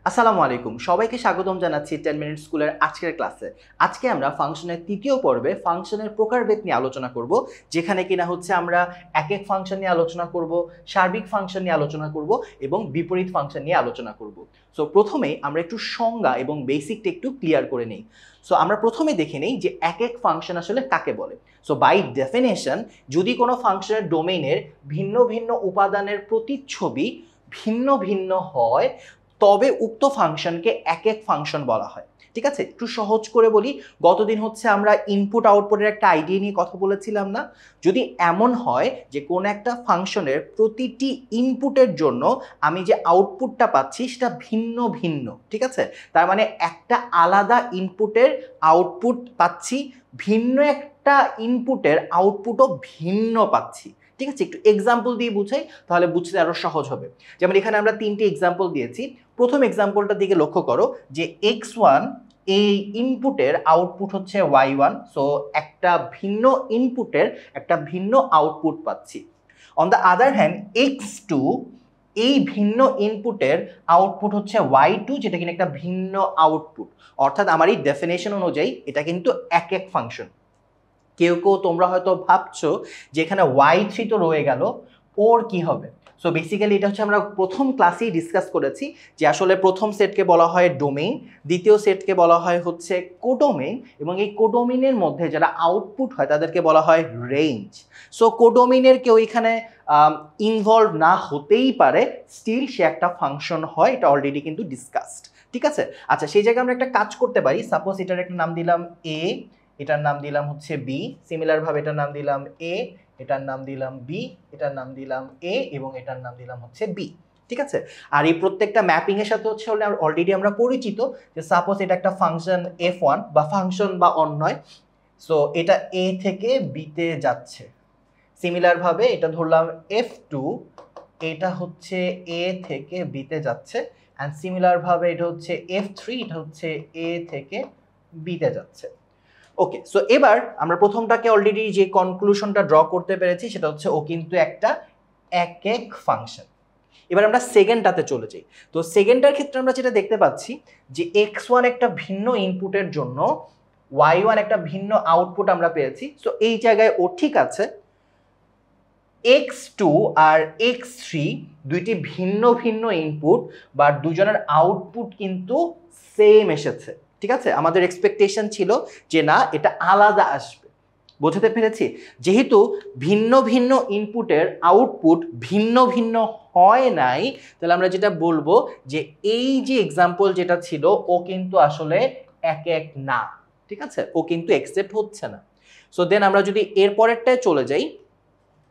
আসসালামু আলাইকুম, সবাইকে স্বাগতম জানাচ্ছি 10 মিনিট স্কুলের আজকের ক্লাসে। আজকে আমরা ফাংশনের তৃতীয় পর্বে ফাংশনের প্রকারভেদ নিয়ে আলোচনা করব, যেখানে কিনা হচ্ছে আমরা একক ফাংশন নিয়ে আলোচনা করব, সার্বিক ফাংশন নিয়ে আলোচনা করব এবং বিপরীত ফাংশন নিয়ে আলোচনা করব। সো প্রথমেই আমরা একটু সংজ্ঞা এবং বেসিকটা একটু ক্লিয়ার করে নিই। সো আমরা প্রথমে দেখে নেই যে একক ফাংশন আসলে কাকে বলে। সো বাই ডেফিনেশন, যদি কোনো ফাংশনের ডোমেইনের ভিন্ন ভিন্ন উপাদানের প্রতিচ্ছবি ভিন্ন ভিন্ন হয়, তবে উক্ত ফাংশনকে একক ফাংশন বলা হয়। ঠিক আছে, একটু সহজ করে বলি। গতদিন হচ্ছে আমরা ইনপুট আউটপুটের একটা আইডিয়া নিয়ে কথা বলেছিলাম না? যদি এমন হয় যে কোন একটা ফাংশনের প্রতিটি ইনপুটের জন্য আমি যে আউটপুটটা পাচ্ছি সেটা ভিন্ন ভিন্ন, ঠিক আছে, তার মানে একটা আলাদা ইনপুটের আউটপুট পাচ্ছি, ভিন্ন একটা ইনপুটের আউটপুটও ভিন্ন পাচ্ছি। ঠিক আছে, একটু এক্সাম্পল দিয়ে বুঝাই, তাহলে বুঝতে আরো সহজ হবে। যেমন এখানে আমরা তিনটি এক্সাম্পল দিয়েছি। প্রথম এক্সাম্পলটার দিকে লক্ষ্য করো যে x1 এই ইনপুটের আউটপুট হচ্ছে y1, সো একটা ভিন্ন ইনপুটের একটা ভিন্ন আউটপুট পাচ্ছি। On the other hand x2 এই ভিন্ন ইনপুটের আউটপুট হচ্ছে y2, যেটা কিনা একটা ভিন্ন আউটপুট। অর্থাৎ আমার এই ডেফিনেশন অনুযায়ী এটা কিন্তু একক ফাংশন। কেউ কেউ তোমরা হয়তো ভাবছো যে এখানে y3 তো রয়ে গেল, ওর কি হবে? সো বেসিক্যালি এটা হচ্ছে আমরা প্রথম ক্লাসেই ডিসকাস করেছি যে আসলে প্রথম সেটকে বলা হয় ডোমেইন, দ্বিতীয় সেটকে বলা হয় হচ্ছে কোডোমেইন, এবং এই কোডোমেইনের মধ্যে যারা আউটপুট হয় তাদেরকে বলা হয় রেঞ্জ। সো কোডোমেইনের কেউ এখানে ইনভলভ না হতেই পারে, স্টিল সে একটা ফাংশন হয়, এটা অলরেডি কিন্তু ডিসকাসড। ঠিক আছে, আচ্ছা, সেই জায়গায় আমরা একটা কাজ করতে পারি। সাপোজ এটার একটা নাম দিলাম এ, এটার নাম দিলাম হচ্ছে বি, সিমিলার ভাবে এটার নাম দিলাম এ, এটার নাম দিলাম বি, এটার নাম দিলাম এ, এবং এটার নাম দিলাম হচ্ছে বি। ঠিক আছে, আর এই প্রত্যেকটা ম্যাপিং এর সাথে হচ্ছে অলরেডি আমরা পরিচিত যে সাপোজ এটা একটা ফাংশন f1 বা ফাংশন বা অন্যয়। সো এটা এ থেকে বিতে যাচ্ছে। সিমিলার ভাবে এটা ধরলাম f2, এটা হচ্ছে এ থেকে বিতে যাচ্ছে, অ্যান্ড সিমিলার ভাবে এটা হচ্ছে f3, এটা হচ্ছে এ থেকে বিতে যাচ্ছে। ওকে, সো এবার আমরা প্রথমটাকে অলরেডি যে কনক্লুশনটা ড্র করতে পেরেছি সেটা হচ্ছে ও কিন্তু একটা একক ফাংশন। এবার আমরা সেকেন্ডটাতে চলে যাই। তো সেকেন্ডটার ক্ষেত্রে আমরা যেটা দেখতে পাচ্ছি যে x1 একটা ভিন্ন ইনপুটের জন্য y1 একটা ভিন্ন আউটপুট আমরা পেয়েছি। সো এই জায়গায় ও ঠিক আছে। x2 আর x3 দুইটি ভিন্ন ভিন্ন ইনপুট, বা দুজনের আউটপুট কিন্তু সেম এসেছে। ঠিক আছে, আমাদের এক্সপেকটেশন ছিল যে না, এটা আলাদা আসবে। বোঝাতে পেরেছি? যেহেতু ভিন্ন ভিন্ন ইনপুটের আউটপুট ভিন্ন ভিন্ন হয় নাই, তাহলে আমরা যেটা বলবো যে এই যে এক্সাম্পল যেটা ছিল ও কিন্তু আসলে একক না। ঠিক আছে, ও কিন্তু অ্যাকসেপ্ট হচ্ছে না। সো দেন আমরা যদি এর পরেরটায় চলে যাই,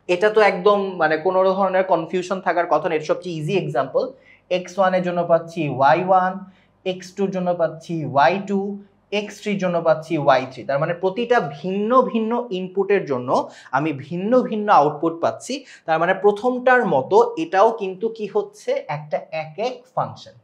এটা তো একদম মানে কোনো ধরনের কনফিউশন থাকার কথা না, এটা সবচেয়ে ইজি এক্সাম্পল। x1 এর জন্য পাচ্ছি y1, x2 এর জন্য পাচ্ছি y2, x3 এর জন্য পাচ্ছি y3। তার মানে প্রতিটা ভিন্ন ভিন্ন ইনপুটের জন্য আমি ভিন্ন ভিন্ন আউটপুট পাচ্ছি। তার মানে প্রথমটার মতো এটাও কিন্তু কি হচ্ছে, একটা একক ফাংশন।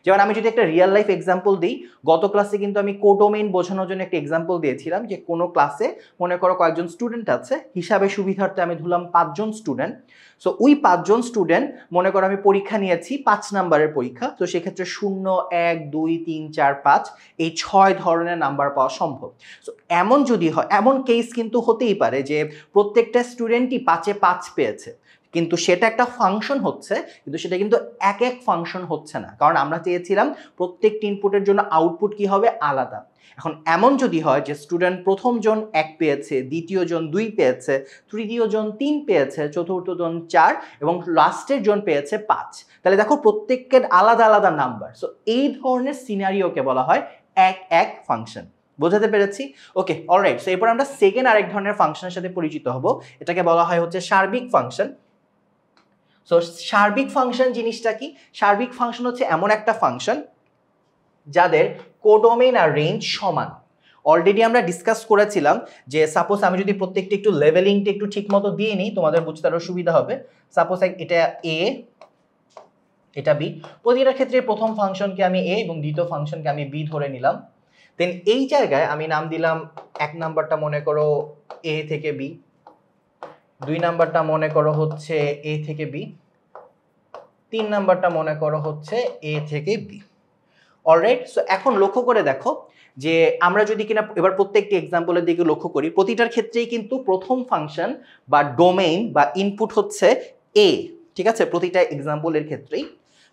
যেমন আমি যদি একটা রিয়েল লাইফ এক্সাম্পল দিই, গত ক্লাসে কিন্তু আমি কোডোমেইন বোঝানোর জন্য একটা এক্সাম্পল দিয়েছিলাম যে কোনো ক্লাসে মনে করো কয়েকজন স্টুডেন্ট আছে, হিসাবে সুবিধার্থে আমি ধরলাম 5 জন স্টুডেন্ট। সো ওই 5 জন স্টুডেন্ট মনে করো আমি পরীক্ষা নিয়েছি 5 নাম্বারের পরীক্ষা, তো সেক্ষেত্রে 0, 1, 2, 3, 4, 5 এই 6 ধরনের নাম্বার পাওয়া সম্ভব। সো এমন যদি হয়, এমন কেস কিন্তু হতেই পারে যে প্রত্যেকটা স্টুডেন্টই 5-এ 5 পেয়েছে, কিন্তু সেটা একটা ফাংশন হচ্ছে, কিন্তু সেটা কিন্তু এক এক ফাংশন হচ্ছে না, কারণ আমরা চেয়েছিলাম প্রত্যেকটি ইনপুটের জন্য আউটপুট কি হবে, আলাদা। এখন এমন যদি হয় যে স্টুডেন্ট প্রথম জন 1 পেয়েছে, দ্বিতীয় জন 2 পেয়েছে, তৃতীয় জন 3 পেয়েছে, চতুর্থ জন 4 এবং লাস্টের জন পেয়েছে 5, তাহলে দেখো প্রত্যেকের আলাদা আলাদা নাম্বার। সো এই ধরনের সিনারিওকে বলা হয় এক এক ফাংশন। বোঝাতে পেরেছি? ওকে, অলরাইট। সো এরপর আমরা সেকেন্ড আরেক ধরনের ফাংশনের সাথে পরিচিত হব, এটাকে বলা হয় হচ্ছে সার্বিক ফাংশন। সো সার্বিক ফাংশন জিনিসটা কি? সার্বিক ফাংশন হচ্ছে এমন একটা ফাংশন যাদের কোডোমেইন আর রেঞ্জ সমান। অলরেডি আমরা ডিসকাস করেছিলাম যে সাপোজ আমি যদি প্রত্যেকটা একটু লেভেলিংটা একটু ঠিক মতো দিয়ে নিই, তোমাদের বুঝতে আরো সুবিধা হবে। সাপোজ এটা এ, এটা বি, প্রতিটার ক্ষেত্রে প্রথম ফাংশনকে আমি এ এবং দ্বিতীয় ফাংশনকে আমি বি ধরে নিলাম। দেন এই জায়গায় আমি নাম দিলাম, 1 নাম্বারটা মনে করো এ থেকে বি, 2 নাম্বারটা মনে করো হচ্ছে এ থেকে বি, 3 নাম্বারটা মনে করো হচ্ছে এ থেকে বি। অলরাইট, সো এখন লক্ষ্য করে দেখো যে আমরা যদি কিনা এবার প্রত্যেকটি এক্সাম্পলের দিকে লক্ষ্য করি, প্রতিটার ক্ষেত্রেই কিন্তু প্রথম ফাংশন বা ডোমেইন বা ইনপুট হচ্ছে এ, ঠিক আছে, প্রতিটা এক্সাম্পলের ক্ষেত্রেই।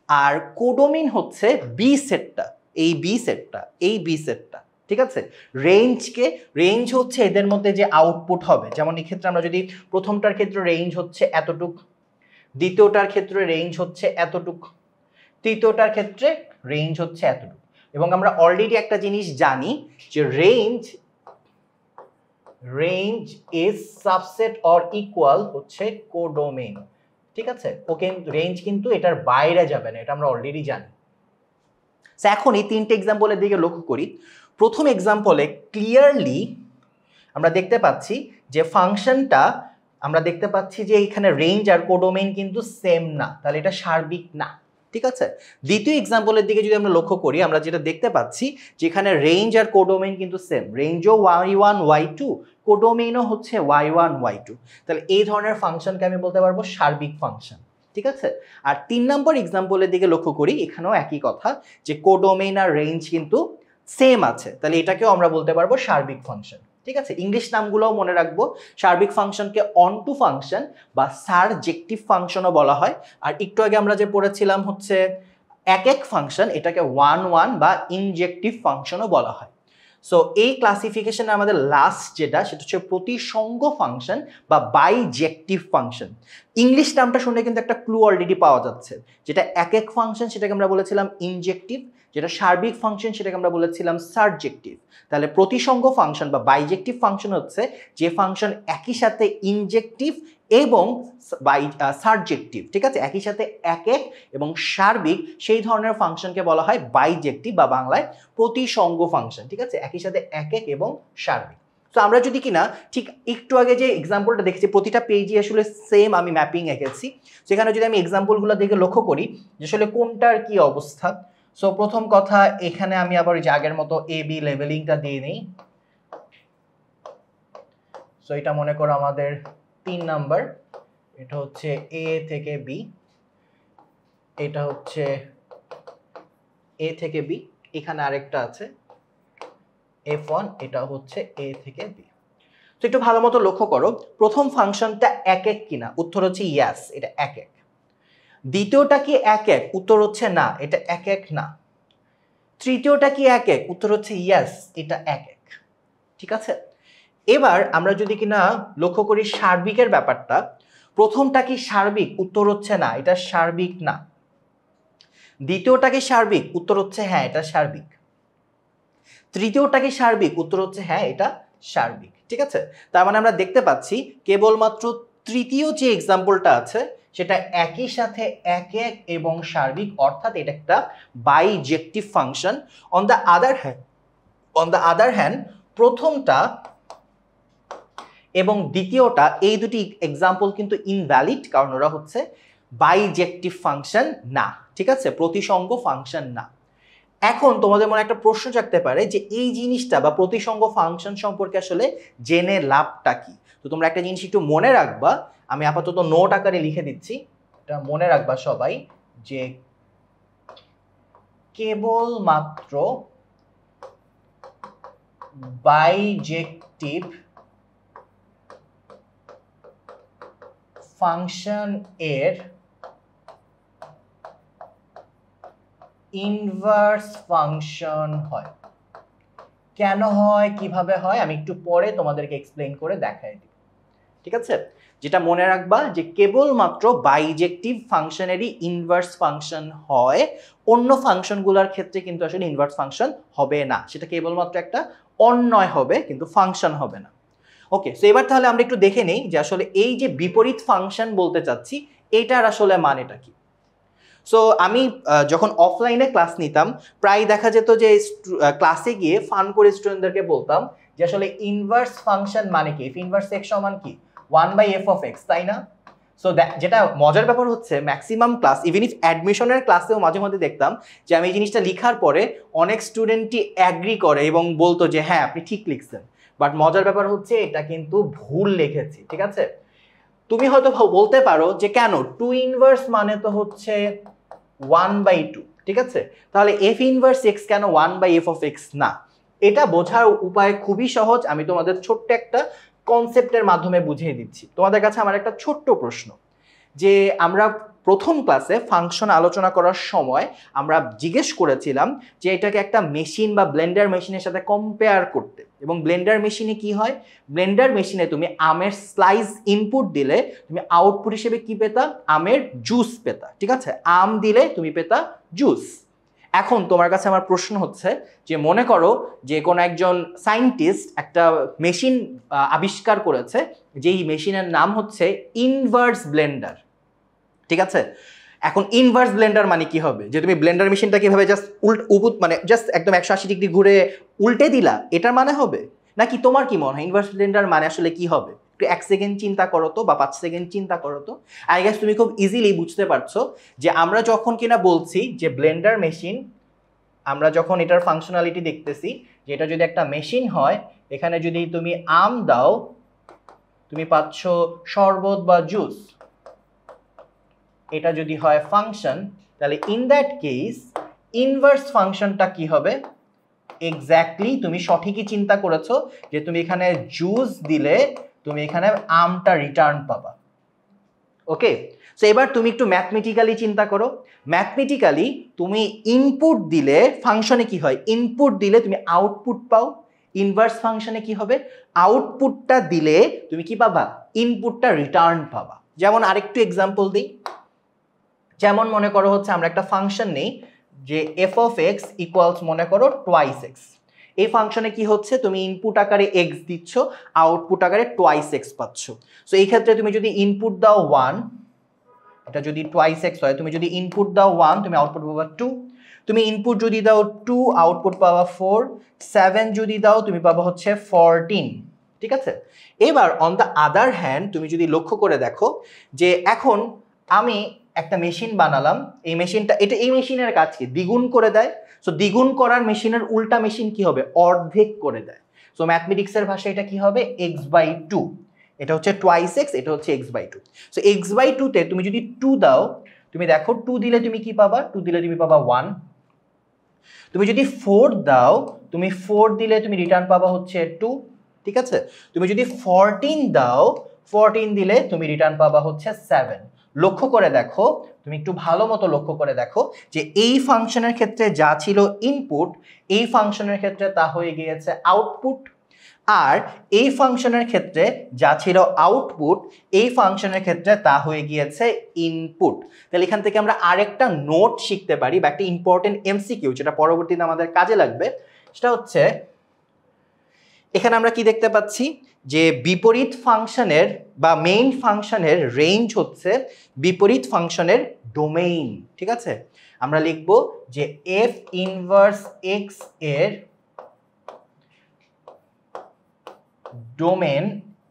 আর কোডোমেইন হচ্ছে বি সেটটা, এই বি সেটটা, এই বি সেটটা, ঠিক আছে। রেঞ্জ হচ্ছে এদের মধ্যে যে আউটপুট হবে, যেমন এই ক্ষেত্রে আমরা যদি প্রথমটার ক্ষেত্রে রেঞ্জ হচ্ছে এতটুক, দ্বিতীয়টার ক্ষেত্রে রেঞ্জ হচ্ছে এতটুক, তৃতীয়টার ক্ষেত্রে রেঞ্জ হচ্ছে এতটুকু। এবং আমরা অলরেডি একটা জিনিস জানি যে range is subset or equal হচ্ছে কোডোমেইন, ঠিক আছে। ওকে, রেঞ্জ কিন্তু এটার বাইরে যাবে না, এটা আমরা অলরেডি জানি। এখন এই তিনটে এক্সাম্পলের দিকে লক্ষ্য করি। প্রথম এক্সাম্পলে ক্লিয়ারলি আমরা দেখতে পাচ্ছি যে ফাংশনটা, আমরা দেখতে পাচ্ছি যে এখানে রেঞ্জ আর কোডোমেইন কিন্তু সেম না, তাহলে এটা সার্বিক না, ঠিক আছে। দ্বিতীয় এক্সাম্পলের দিকে যদি আমরা লক্ষ্য করি, আমরা যেটা দেখতে পাচ্ছি যেখানে রেঞ্জ আর কোডোমেইন কিন্তু সেম, রেঞ্জও y1 y2, কোডোমেইনও হচ্ছে y1 y2, তাহলে এই ধরনের ফাংশনকে আমি বলতে পারবো সার্বিক ফাংশন, ঠিক আছে। আর 3 নম্বর এক্সাম্পলের দিকে লক্ষ্য করি, এখানেও একই কথা যে কোডোমেইন আর রেঞ্জ কিন্তু সেম আছে, তাহলে এটাকেও আমরা বলতে পারবো সার্বিক ফাংশন, ঠিক আছে। ইংলিশ নামগুলোও মনে রাখবো, সার্বিক ফাংশনকে অনটু ফাংশন বা সারজেক্টিভ ফাংশনও বলা হয়। আর একটু আগে আমরা যে পড়েছিলাম হচ্ছে এক এক ফাংশন, এটাকে ওয়ান ওয়ান বা ইনজেক্টিভ ফাংশনও বলা হয়। সো এই ক্লাসিফিকেশনে আমাদের লাস্ট যেটা, সেটা হচ্ছে প্রতিসঙ্গ ফাংশন বা বাইজেক্টিভ ফাংশন। ইংলিশ নামটা শুনে কিন্তু একটা ক্লু অলরেডি পাওয়া যাচ্ছে, যেটা এক এক ফাংশন সেটাকে আমরা বলেছিলাম ইনজেক্টিভ, যেটা সার্বিক ফাংশন সেটাকে আমরা বলেছিলাম সারজেক্টিভ। তাহলে প্রতিসঙ্গ ফাংশন বা বাইজেক্টিভ ফাংশন হচ্ছে যে ফাংশন একই সাথে ইনজেক্টিভ এবং সারজেক্টিভ, ঠিক আছে, একই সাথে এক এক এবং সার্বিক, সেই ধরনের ফাংশনকে বলা হয় বাইজেক্টিভ বা বাংলায় প্রতিসঙ্গ ফাংশন, ঠিক আছে, একই সাথে এক এক এবং সার্বিক। তো আমরা যদি কিনা ঠিক একটু আগে যে এক্সাম্পলটা দেখেছি, প্রতিটা পেজে আসলে সেম আমি ম্যাপিং এঁকেছি, সেখানে যদি আমি এক্সাম্পলগুলো দেখে লক্ষ্য করি যে আসলে কোনটার কি অবস্থা। সো প্রথম কথা, এখানে আমি আবার যে আগের মতো এ বি লেভেলিংটা দিয়ে নিই। সো এটা মনে করো আমাদের 3 নাম্বার, এটা হচ্ছে এ থেকে বি, এটা হচ্ছে এ থেকে বি, এখানে আরেকটা আছে F1, এটা হচ্ছে এ থেকে বি। তো একটু ভালো মতো লক্ষ্য করো, প্রথম ফাংশনটা এক এক কিনা, উত্তর হচ্ছে ইয়াস, এটা এক এক। দ্বিতীয়টা কি এক এক, উত্তর হচ্ছে না, এটা এক এক না। তৃতীয়টা কি এক এক, উত্তর হচ্ছে ইয়াস, এটা এক এক, ঠিক আছে। এবার আমরা যদি কিনা লক্ষ্য করি সার্বিকের ব্যাপারটা, প্রথমটা কি সার্বিক, উত্তর হচ্ছে না, এটা সার্বিক না। দ্বিতীয়টা কি সার্বিক, উত্তর হচ্ছে হ্যাঁ, এটা সার্বিক। তৃতীয়টা কি সার্বিক, উত্তর হচ্ছে হ্যাঁ, এটা সার্বিক, ঠিক আছে। তার মানে আমরা দেখতে পাচ্ছি কেবলমাত্র তৃতীয় যে এক্সাম্পলটা আছে সেটা একই সাথে এক এক এবং সার্বিক, অর্থাৎ এটা একটা বাইজেক্টিভ function. On the other hand প্রথমটা এবং দ্বিতীয়টা, এই দুটি এক্সাম্পল কিন্তু ইনভ্যালিড, কারণ ওরা হচ্ছে বাইজেক্টিভ ফাংশন না, ঠিক আছে, প্রতিসঙ্গ ফাংশন না। এখন তোমাদের মনে একটা প্রশ্ন জাগতে পারে যে এই জিনিসটা বা প্রতিসঙ্গ ফাংশন সম্পর্কে আসলে জেনে লাভটা কি। তো তোমরা একটা জিনিস একটু মনে রাখবা, আমি আপাতত নোট আকারে লিখে দিচ্ছি, এটা মনে রাখবা সবাই, যে কেবলমাত্র বাইজেক্টিভ ফাংশন এর ইনভার্স ফাংশন হয়। কেন হয়, কিভাবে হয়, আমি একটু পরে তোমাদেরকে এক্সপ্লেইন করে দেখাই দিব, ঠিক আছে। যেটা মনে রাখবা যে কেবলমাত্র বাইজেক্টিভ ফাংশনেরই ইনভার্স ফাংশন হয়, অন্য ফাংশনগুলোর ক্ষেত্রে কিন্তু আসলে ইনভার্স ফাংশন হবে না, সেটা কেবলমাত্র একটা অন্যয় হবে কিন্তু ফাংশন হবে না। ওকে, সো এবার তাহলে আমরা একটু দেখে নেই যে আসলে এই যে বিপরীত ফাংশন বলতে চাচ্ছি, এটার আসলে মানেটা কি। সো আমি যখন অফলাইনে ক্লাস নিতাম, প্রায় দেখা যেত যে ক্লাসে গিয়ে ফান করে স্টুডেন্টদেরকে বলতাম যে আসলে ইনভার্স ফাংশন মানে কি, ইনভার্স এক্স সমান কি 1/f of x, তাই না। সো যেটা মজার ব্যাপার হচ্ছে ম্যাক্সিমাম ক্লাস, ইভেন ইফ অ্যাডমিশনের ক্লাসেও মাঝে মাঝে দেখতাম যে আমি এই জিনিসটা লেখার পরে অনেক স্টুডেন্টই অ্যাগ্রি করে এবং বলতো যে হ্যাঁ আপনি ঠিক লিখছেন, বাট মজার ব্যাপার হচ্ছে এটা কিন্তু ভুল লিখেছি, ঠিক আছে। তুমি হয়তো বলতে পারো যে কেন, 2 ইনভার্স মানে তো হচ্ছে 1/2, ঠিক আছে, তাহলে এফ ইনভার্স এক্স কেন 1/f(x) না? এটা বোঝার উপায় খুবই সহজ, আমি তোমাদের ছোট্ট একটা কনসেপ্টের মাধ্যমে বুঝিয়ে দিচ্ছি। তোমাদের কাছে আমার একটা ছোট্ট প্রশ্ন, যে আমরা প্রথম ক্লাসে ফাংশন আলোচনা করার সময় আমরা জিজ্ঞেস করেছিলাম যে এটাকে একটা মেশিন বা ব্লেন্ডার মেশিনের সাথে কম্পেয়ার করতে, এবং ব্লেন্ডার মেশিনে কি হয়, ব্লেন্ডার মেশিনে তুমি আমের স্লাইস ইনপুট দিলে তুমি আউটপুট হিসেবে কি পেতা, আমের জুস পেতা। ঠিক আছে, আম দিলে তুমি পেতা জুস। এখন তোমার কাছে আমার প্রশ্ন হচ্ছে যে মনে করো যে কোনো একজন সায়েন্টিস্ট একটা মেশিন আবিষ্কার করেছে, যেই মেশিনের নাম হচ্ছে ইনভার্স ব্লেন্ডার। ঠিক আছে, এখন ইনভার্স ব্লেন্ডার মানে কি হবে, যে তুমি ব্লেন্ডার মেশিনটা কিভাবে জাস্ট মানে জাস্ট একদম 180 ডিগ্রি ঘুরে উল্টে দিলা, এটার মানে হবে? নাকি তোমার কি মনে হয় ইনভার্স ব্লেন্ডার মানে আসলে কি হবে? একটু 1 সেকেন্ড চিন্তা করো তো, বা 5 সেকেন্ড চিন্তা করো তো। আই গেস তুমি খুব ইজিলি বুঝতে পারছো যে আমরা যখন কিনা বলছি যে ব্লেন্ডার মেশিন, আমরা যখন এটার ফাংশনালিটি দেখতেছি যে এটা যদি একটা মেশিন হয়, এখানে যদি তুমি আম দাও তুমি পাচ্ছ শরবত বা জুস। এটা যদি হয় ফাংশন, তাহলে ইন দ্যাট কেস ইনভার্স ফাংশনটা কি হবে? এক্স্যাক্টলি তুমি সঠিকই চিন্তা করেছো, যে তুমি এখানে জুস দিলে তুমি এখানে আমটা রিটার্ন পাবা। ওকে, সো এবার তুমি একটু ম্যাথমেটিক্যালি চিন্তা করো। ম্যাথমেটিক্যালি তুমি ইনপুট দিলে ফাংশনে কি হয়, ইনপুট দিলে তুমি আউটপুট পাও। ইনভার্স ফাংশনে কি হবে, আউটপুটটা দিলে তুমি কি পাবা, ইনপুটটা রিটার্ন পাবা। যেমন আরেকটু এক্সাম্পল দিই, যেমন মনে করো হচ্ছে আমরা একটা ফাংশন নেই যে এফ অফ এক্স ইকুয়ালস মনে করো টোয়াইস এক্স। এই ফাংশনে কি হচ্ছে, তুমি ইনপুট আকারে এক্স দিচ্ছ, আউটপুট আকারে টোয়াইস এক্স পাচ্ছ। সো এই ক্ষেত্রে তুমি যদি ইনপুট দাও 1, এটা যদি টোয়াইস এক্স হয়, তুমি যদি ইনপুট দাও 1 তুমি আউটপুট পাবা 2, তুমি ইনপুট যদি দাও 2 আউটপুট পাবা 4, 7 যদি দাও তুমি পাবা হচ্ছে 14। ঠিক আছে, এবার অন দ্য আদার হ্যান্ড তুমি যদি লক্ষ্য করে দেখো যে এখন আমি একটা মেশিন বানালাম, এই মেশিনটা এই মেশিনের কাজ কি, দ্বিগুণ করে দেয়। সো দ্বিগুণ করার মেশিনের উল্টা মেশিন কি হবে, অর্ধেক করে দেয়। সো ম্যাথমেটিক্সের ভাষায় এটা কি হবে, x/2। এটা হচ্ছে টোয়াইস এক্স, এটা হচ্ছে x/2। সো x/2 তে তুমি যদি 2 দাও, তুমি দেখো 2 দিলে তুমি কি পাবা, 2 দিলে তুমি পাবা 1। তুমি যদি 4 দাও, তুমি 4 দিলে তুমি রিটার্ন পাবা হচ্ছে 2। ঠিক আছে, তুমি যদি 14 দাও, 14 দিলে তুমি রিটার্ন পাবা হচ্ছে 7। লক্ষ্য করে দেখো, তুমি একটু ভালো মতো লক্ষ্য করে দেখো যে এই ফাংশনের ক্ষেত্রে যা ছিল ইনপুট, এই ফাংশনের ক্ষেত্রে তা হয়ে গিয়েছে আউটপুট। আর এই ফাংশনের ক্ষেত্রে যা ছিল আউটপুট, এই ফাংশনের ক্ষেত্রে তা হয়ে গিয়েছে ইনপুট। তাহলে এখান থেকে আমরা আরেকটা নোট শিখতে পারি, বা একটা ইম্পর্টেন্ট এমসিকিউ যেটা পরবর্তীতে আমাদের কাজে লাগবে, সেটা হচ্ছে এখানে আমরা কি দেখতে পাচ্ছি যে বিপরীত ফাংশনের বা মেইন ফাংশনের রেঞ্জ হচ্ছে বিপরীত ফাংশনের ডোমেইন। ঠিক আছে, আমরা লিখব যে এফ ইনভার্স এক্স এর ডোমেন,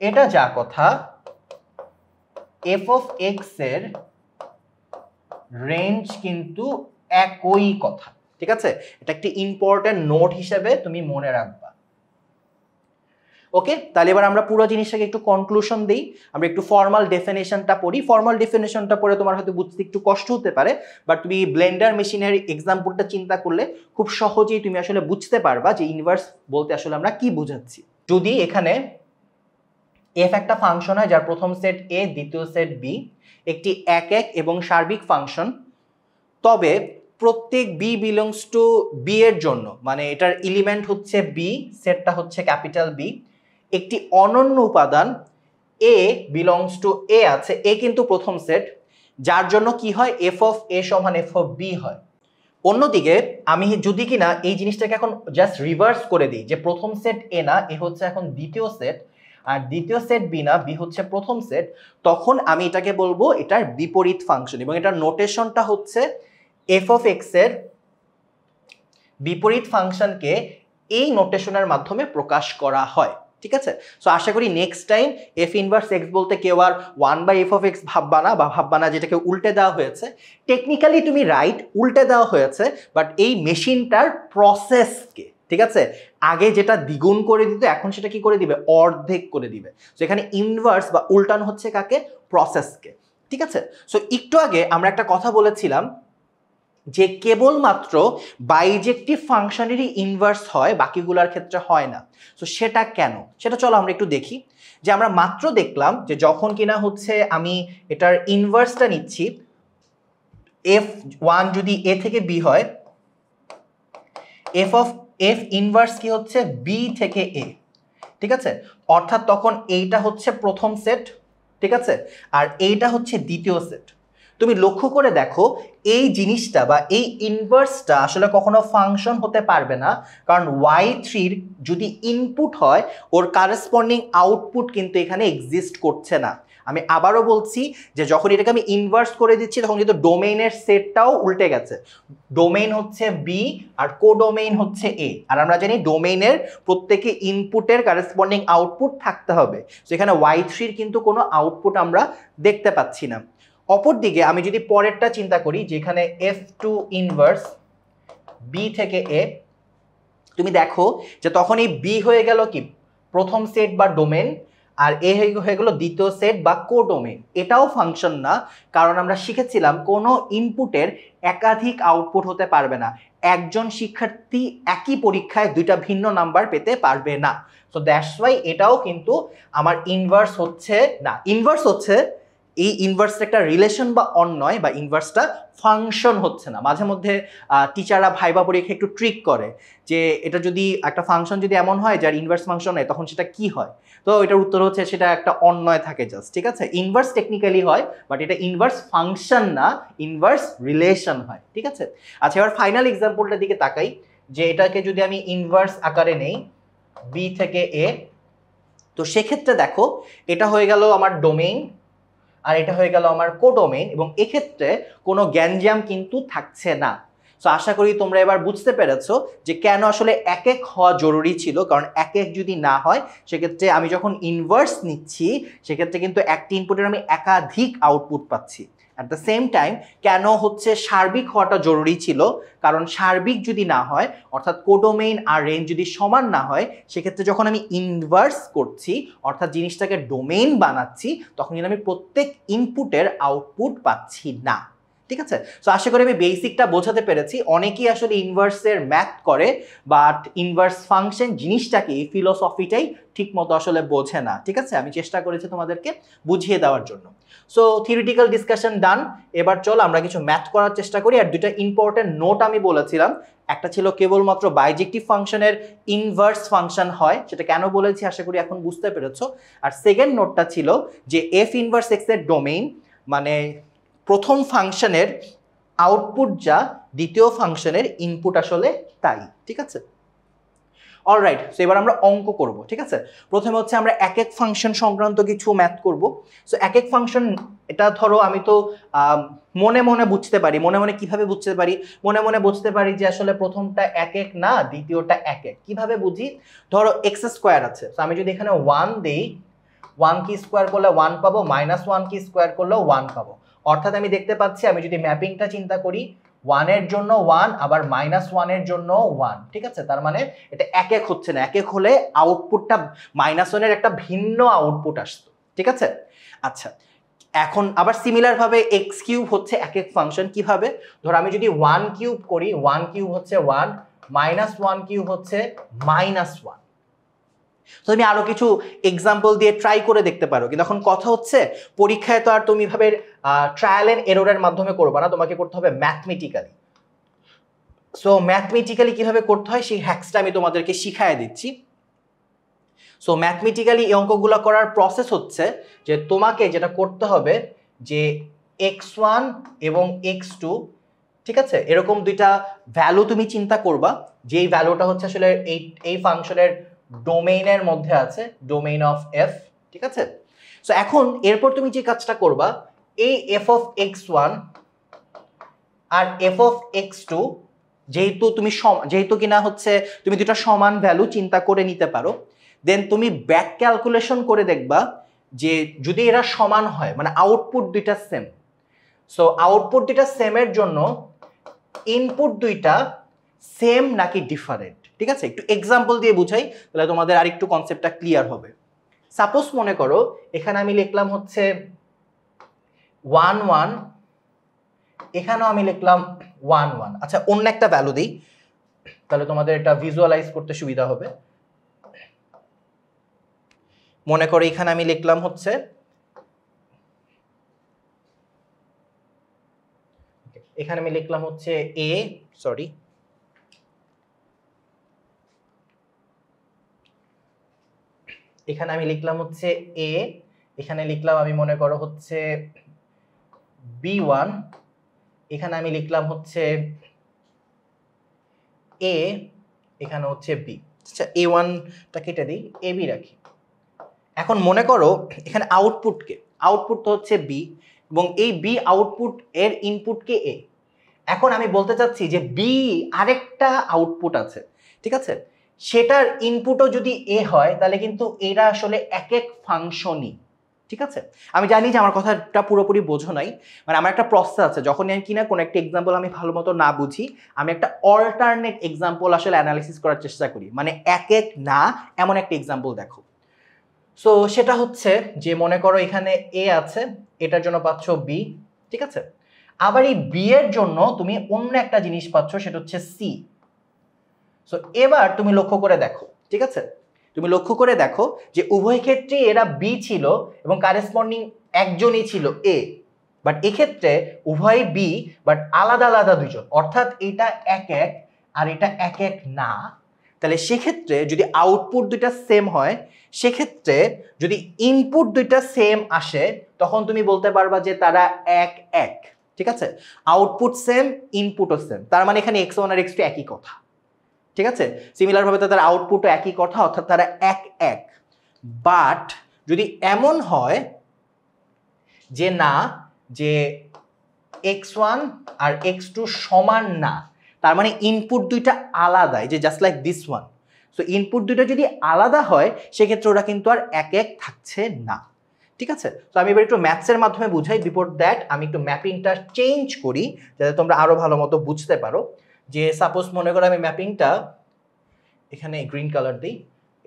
এটা যা কথা, এফ অফ এক্স এর রেঞ্জ কিন্তু একই কথা। ঠিক আছে, এটা একটি ইম্পর্টেন্ট নোট হিসেবে তুমি মনে রাখবা। ওকে, তাহলে এবার আমরা পুরো জিনিসটাকে একটু কনক্লুশন দিই, আমরা একটু ফর্মাল ডেফিনেশনটা পড়ি। ফর্মাল ডেফিনেশনটা পড়ে তোমার হয়তো বুঝতে একটু কষ্ট হতে পারে, বাট তুমি ব্লেন্ডার মেশিনের এক্সাম্পলটা চিন্তা করলে খুব সহজেই তুমি আসলে বুঝতে পারবা যে ইনভার্স বলতে আসলে আমরা কি বোঝাচ্ছি। যদি এখানে এফ একটা ফাংশন হয় যার প্রথম সেট এ, দ্বিতীয় সেট বি, একটি একক এবং সার্বিক ফাংশন, তবে প্রত্যেক বি বিলংস টু বি এর জন্য, মানে এটার এলিমেন্ট হচ্ছে বি, সেটটা হচ্ছে ক্যাপিটাল বি, একটি অনন্য উপাদান এ বিলংস টু এ আছে, এ কিন্তু প্রথম সেট, যার জন্য কি হয়, এফ অফ এ সমান এফ অফ বি হয়। অন্যদিকে আমি যদি কিনা এই জিনিসটাকে এখন জাস্ট রিভার্স করে দিই, যে প্রথম সেট এ না, এ হচ্ছে এখন দ্বিতীয় সেট, আর দ্বিতীয় সেট বি না, বি হচ্ছে প্রথম সেট, তখন আমি এটাকে বলবো এটার বিপরীত ফাংশন, এবং এটার নোটেশনটা হচ্ছে এফ অফ এক্স এর বিপরীত ফাংশনকে এই নোটেশনের মাধ্যমে প্রকাশ করা হয়। ঠিক আছে, সো আশা করি next time F inverse x বলতে কেউ আর 1/f(x) ভাববা না, বা ভাববা না যেটাকে উল্টে দেওয়া হয়েছে। টেকনিক্যালি তুমি রাইট, উল্টে দেওয়া হয়েছে, বাট এই মেশিনটার প্রসেসকে, ঠিক আছে, আগে যেটা দ্বিগুণ করে দিত এখন সেটা কি করে দিবে, অর্ধেক করে দিবে। সো এখানে ইনভার্স বা উল্টানো হচ্ছে কাকে, প্রসেসকে। ঠিক আছে, সো একটু আগে আমরা একটা কথা বলেছিলাম যে কেবলমাত্র বাইজেক্টিভ ফাংশনেরই ইনভার্স হয়, বাকিগুলোর ক্ষেত্রে হয় না। তো সেটা কেন, সেটা চলো আমরা একটু দেখি। যে আমরা মাত্র দেখলাম যে যখন কিনা হচ্ছে আমি এটার ইনভার্সটা নিচ্ছি, f1 যদি a থেকে b হয়, f ইনভার্স কি হচ্ছে b থেকে a, ঠিক আছে? অর্থাৎ তখন এইটা হচ্ছে প্রথম সেট, ঠিক আছে, আর এইটা হচ্ছে দ্বিতীয় সেট। তুমি লক্ষ্য করে দেখো এই জিনিসটা বা এই ইনভার্সটা আসলে কখনো ফাংশন হতে পারবে না, কারণ y3 যদি ইনপুট হয় ওর কারেসপন্ডিং আউটপুট কিন্তু এখানে এক্সিস্ট করছে না। আমি আবারও বলছি যে যখন এটাকে আমি ইনভার্স করে দিচ্ছি তখন কিন্তু ডোমেইনের সেটটাও উল্টে গেছে। ডোমেইন হচ্ছে বি আর কোডোমেইন হচ্ছে এ, আর আমরা জানি ডোমেইনের প্রত্যেকে ইনপুটের কারেসপন্ডিং আউটপুট থাকতে হবে। তো এখানে y3 কিন্তু কোনো আউটপুট আমরা দেখতে পাচ্ছি না। অপরদিকে আমি যদি পরেরটা চিন্তা করি, যেখানে f2 ইনভার্স b থেকে a, তুমি দেখো যে তখন এই b হয়ে গেল কি প্রথম সেট বা ডোমেন, আর এ হয়ে গেল দ্বিতীয় সেট বা কোডোমেন। এটাও ফাংশন না, কারণ আমরা শিখেছিলাম কোনো ইনপুটের একাধিক আউটপুট হতে পারবে না। একজন শিক্ষার্থী একই পরীক্ষায় দুইটা ভিন্ন নাম্বার পেতে পারবে না। সো দ্যাটস ওয়াই এটাও কিন্তু আমার ইনভার্স হচ্ছে না। ইনভার্স হচ্ছে এই ইনভার্সটা একটা রিলেশন বা অন্যয়, বা ইনভার্সটা ফাংশন হচ্ছে না। মাঝে মধ্যে টিচাররা ভাইবা পরীক্ষা একটু ট্রিক করে যে এটা যদি একটা ফাংশন যদি এমন হয় যার ইনভার্স ফাংশন হয় তখন সেটা কি হয়, তো এটার উত্তর হচ্ছে সেটা একটা অন্যয় থাকে জাস্ট, ঠিক আছে? ইনভার্স টেকনিক্যালি হয়, বাট এটা ইনভার্স ফাংশন না, ইনভার্স রিলেশন হয়, ঠিক আছে? আচ্ছা, এবার ফাইনাল এক্সাম্পলটার দিকে তাকাই, যে এটাকে যদি আমি ইনভার্স আকারে নেই বি থেকে এ, তো সেক্ষেত্রে দেখো এটা হয়ে গেল আমার ডোমেইন আর এটা হয়ে গেল আমার কোডোমেইন, এবং এক্ষেত্রে কোনো গ্যাঞ্জাম কিন্তু থাকছে না। সো আশা করি তোমরা এবার বুঝতে পেরেছো যে কেন আসলে এক এক হওয়া জরুরি ছিল, কারণ এক এক যদি না হয় সেক্ষেত্রে আমি যখন ইনভার্স নিচ্ছি সেক্ষেত্রে কিন্তু একটি ইনপুটের আমি একাধিক আউটপুট পাচ্ছি। অ্যাট দ্য সেম টাইম কেন হচ্ছে সার্বিক হওয়াটা জরুরি ছিল, কারণ সার্বিক যদি না হয় অর্থাৎ কোডোমেইন আর রেঞ্জ যদি সমান না হয় সেক্ষেত্রে যখন আমি ইনভার্স করছি অর্থাৎ জিনিসটাকে ডোমেইন বানাচ্ছি তখন কিন্তু আমি প্রত্যেক ইনপুটের আউটপুট পাচ্ছি না, ঠিক আছে? সো আশা করি আমি বেসিকটা বোঝাতে পেরেছি। অনেকেই আসলে ইনভার্সের ম্যাথ করে, বাট ইনভার্স ফাংশন জিনিসটাকে এই ফিলোসফিটাই ঠিক মতো আসলে বোঝে না, ঠিক আছে? আমি চেষ্টা করেছি তোমাদেরকে বুঝিয়ে দেওয়ার জন্য। সো থিওরিটিক্যাল ডিসকাশন ডান। এবার চল আমরা কিছু ম্যাথ করার চেষ্টা করি। আর দুইটা ইম্পর্টেন্ট নোট আমি বলেছিলাম, একটা ছিল কেবলমাত্র বাইজেক্টিভ ফাংশনের ইনভার্স ফাংশন হয়, সেটা কেন বলেছি আশা করি এখন বুঝতে পেরেছো। আর সেকেন্ড নোটটা ছিল যে এফ ইনভার্স এক্স এর ডোমেইন মানে প্রথম ফাংশনের আউটপুট যা দ্বিতীয় ফাংশনের ইনপুট আসলে তাই, ঠিক আছে? অলরাইট, সো এবার আমরা অঙ্ক করব, ঠিক আছে? প্রথমে হচ্ছে আমরা এক এক ফাংশন সংক্রান্ত কিছু ম্যাথ করব। সো এক এক ফাংশন, এটা ধরো আমি তো মনে মনে বুঝতে পারি। মনে মনে কিভাবে বুঝতে পারি? মনে মনে বুঝতে পারি যে আসলে প্রথমটা এক এক না, দ্বিতীয়টা এক এক। কিভাবে বুঝি? ধরো এক্স স্কোয়ার আছে, তো আমি যদি এখানে 1 দেই, 1 কি স্কোয়ার করলে 1 পাবো, -1 কি স্কোয়ার করলেও 1 পাবো। অর্থাৎ আমি দেখতে পাচ্ছি আমি যদি ম্যাপিংটা চিন্তা করি 1 এর জন্য 1 আবার -1 এর জন্য 1, ঠিক আছে? তার মানে এটা এক এক হচ্ছে না। এক এক হলে আউটপুটটা -1 এর একটা ভিন্ন আউটপুট আসতো, ঠিক আছে? আচ্ছা, এখন আবার সিমিলার ভাবে এক্স কিউব হচ্ছে এক এক ফাংশন। কিভাবে? ধরো আমি যদি 1 কিউব করি, 1 কিউব হচ্ছে 1, -1 কিউব হচ্ছে -1। তো তুমি আরো কিছু এক্সাম্পল দিয়ে ট্রাই করে দেখতে পারো, কিন্তু এখন কথা হচ্ছে পরীক্ষায় তো আর তুমি ভাবে ট্রায়াল এন্ড এররের মাধ্যমে করবে না, তোমাকে করতে হবে ম্যাথমেটিক্যালি। সো ম্যাথমেটিক্যালি কিভাবে করতে হয় সেই হ্যাক্সটা আমি তোমাদেরকে শিখায় দিচ্ছি। সো ম্যাথমেটিক্যালি এই অঙ্কগুলো করার প্রসেস হচ্ছে যে তোমাকে যেটা করতে হবে যে x1 এবং x2, ঠিক আছে, এরকম দুইটা ভ্যালু তুমি চিন্তা করবা, যেই ভ্যালুটা হচ্ছে আসলে এই ফাংশনের ডোমেইনের মধ্যে আছে, ডোমেইন অফ এফ, ঠিক আছে? সো এখন এরপর তুমি যে কাজটা করবা, এই এফ অফ x1 আর এফ অফ x2 যেহেতু কিনা হচ্ছে তুমি দুটো সমান ভ্যালু চিন্তা করে নিতে পারো, দেন তুমি ব্যাক ক্যালকুলেশন করে দেখবা যে যদি এরা সমান হয় মানে আউটপুট দুইটা সেম, সো আউটপুট দুইটা সেমের জন্য ইনপুট দুইটা সেম নাকি ডিফারেন্ট, ঠিক আছে? একটু এক্সাম্পল দিয়ে বুঝাই তাহলে তোমাদের আরেকটু কনসেপ্টটা ক্লিয়ার হবে। সাপোজ মনে করো এখানে আমি লিখলাম হচ্ছে 1 1, এখানেও আমি লিখলাম 1 1। আচ্ছা অন্য একটা ভ্যালু দিই, তাহলে তোমাদের এটা ভিজুয়ালাইজ করতে সুবিধা হবে। মনে করো এখানে আমি লিখলাম হচ্ছে এ, সরি এখানে আমি লিখলাম হচ্ছে এ, এখানে লিখলাম আমি মনে করো হচ্ছে B1, এখানে আমি লিখলাম হচ্ছে এ, এখানে হচ্ছে বি। আচ্ছা A1টা কেটে দিই, AB রাখি। এখন মনে করো এখানে আউটপুট তো হচ্ছে বি, এবং এই বি আউটপুট এর ইনপুট কে এ। এখন আমি বলতে চাচ্ছি যে বি আরেকটা আউটপুট আছে, ঠিক আছে, সেটার ইনপুটও যদি এ হয় তাহলে কিন্তু এরা আসলে এক এক ফাংশনই, ঠিক আছে। আমি জানি যে আমার কথাটা পুরোপুরি বোঝো নাই, মানে আমার একটা প্রসেস আছে, যখন আমি কিনা কোনো একটা এক্সাম্পল আমি ভালো মতো না বুঝি, আমি একটা অল্টারনেট এক্সাম্পল আসলে অ্যানালিসিস করার চেষ্টা করি, মানে এক এক না এমন একটা এক্সাম্পল দেখো। সো সেটা হচ্ছে যে মনে করো এখানে এ আছে, এটার জন্য পাচ্ছ বি, ঠিক আছে। আবার এই বি এর জন্য তুমি অন্য একটা জিনিস পাচ্ছ, সেটা হচ্ছে সি। সো এবার তুমি লক্ষ্য করে দেখো, ঠিক আছে, তুমি লক্ষ্য করে দেখো যে উভয় ক্ষেত্রে এরা বি ছিল এবং কারেসপন্ডিং একজনই ছিল এ, বাট এক্ষেত্রে উভয় বি বাট আলাদা আলাদা দুইজন, অর্থাৎ এটা এক এক আর এটা এক এক না। তাহলে সেক্ষেত্রে যদি আউটপুট দুইটা সেম হয়, সেক্ষেত্রে যদি ইনপুট দুইটা সেম আসে, তখন তুমি বলতে পারবা যে তারা এক এক, ঠিক আছে। আউটপুট সেম, ইনপুটও সেম, তার মানে এখানে x1 আর x2 একই কথা, ঠিক আছে। সিমিলার ভাবে তাদের আউটপুটও একই কথা, অর্থাৎ তারা এক এক। বাট যদি এমন হয় যে না, যে x1 আর x2 সমান না, তার মানে ইনপুট দুইটা আলাদা, যে just like this one. So input দুইটা যদি আলাদা হয়, সেক্ষেত্রে ওরা কিন্তু আর এক এক থাকছে না, ঠিক আছে। তো আমি এবার একটু ম্যাথসের মাধ্যমে বুঝাই, বিফোর দ্যাট আমি একটু ম্যাপিংটা চেঞ্জ করি যাতে তোমরা আরো ভালো মতো বুঝতে পারো। যে সাপোজ মনে করো আমি ম্যাপিংটা এখানে গ্রিন কালার দিই,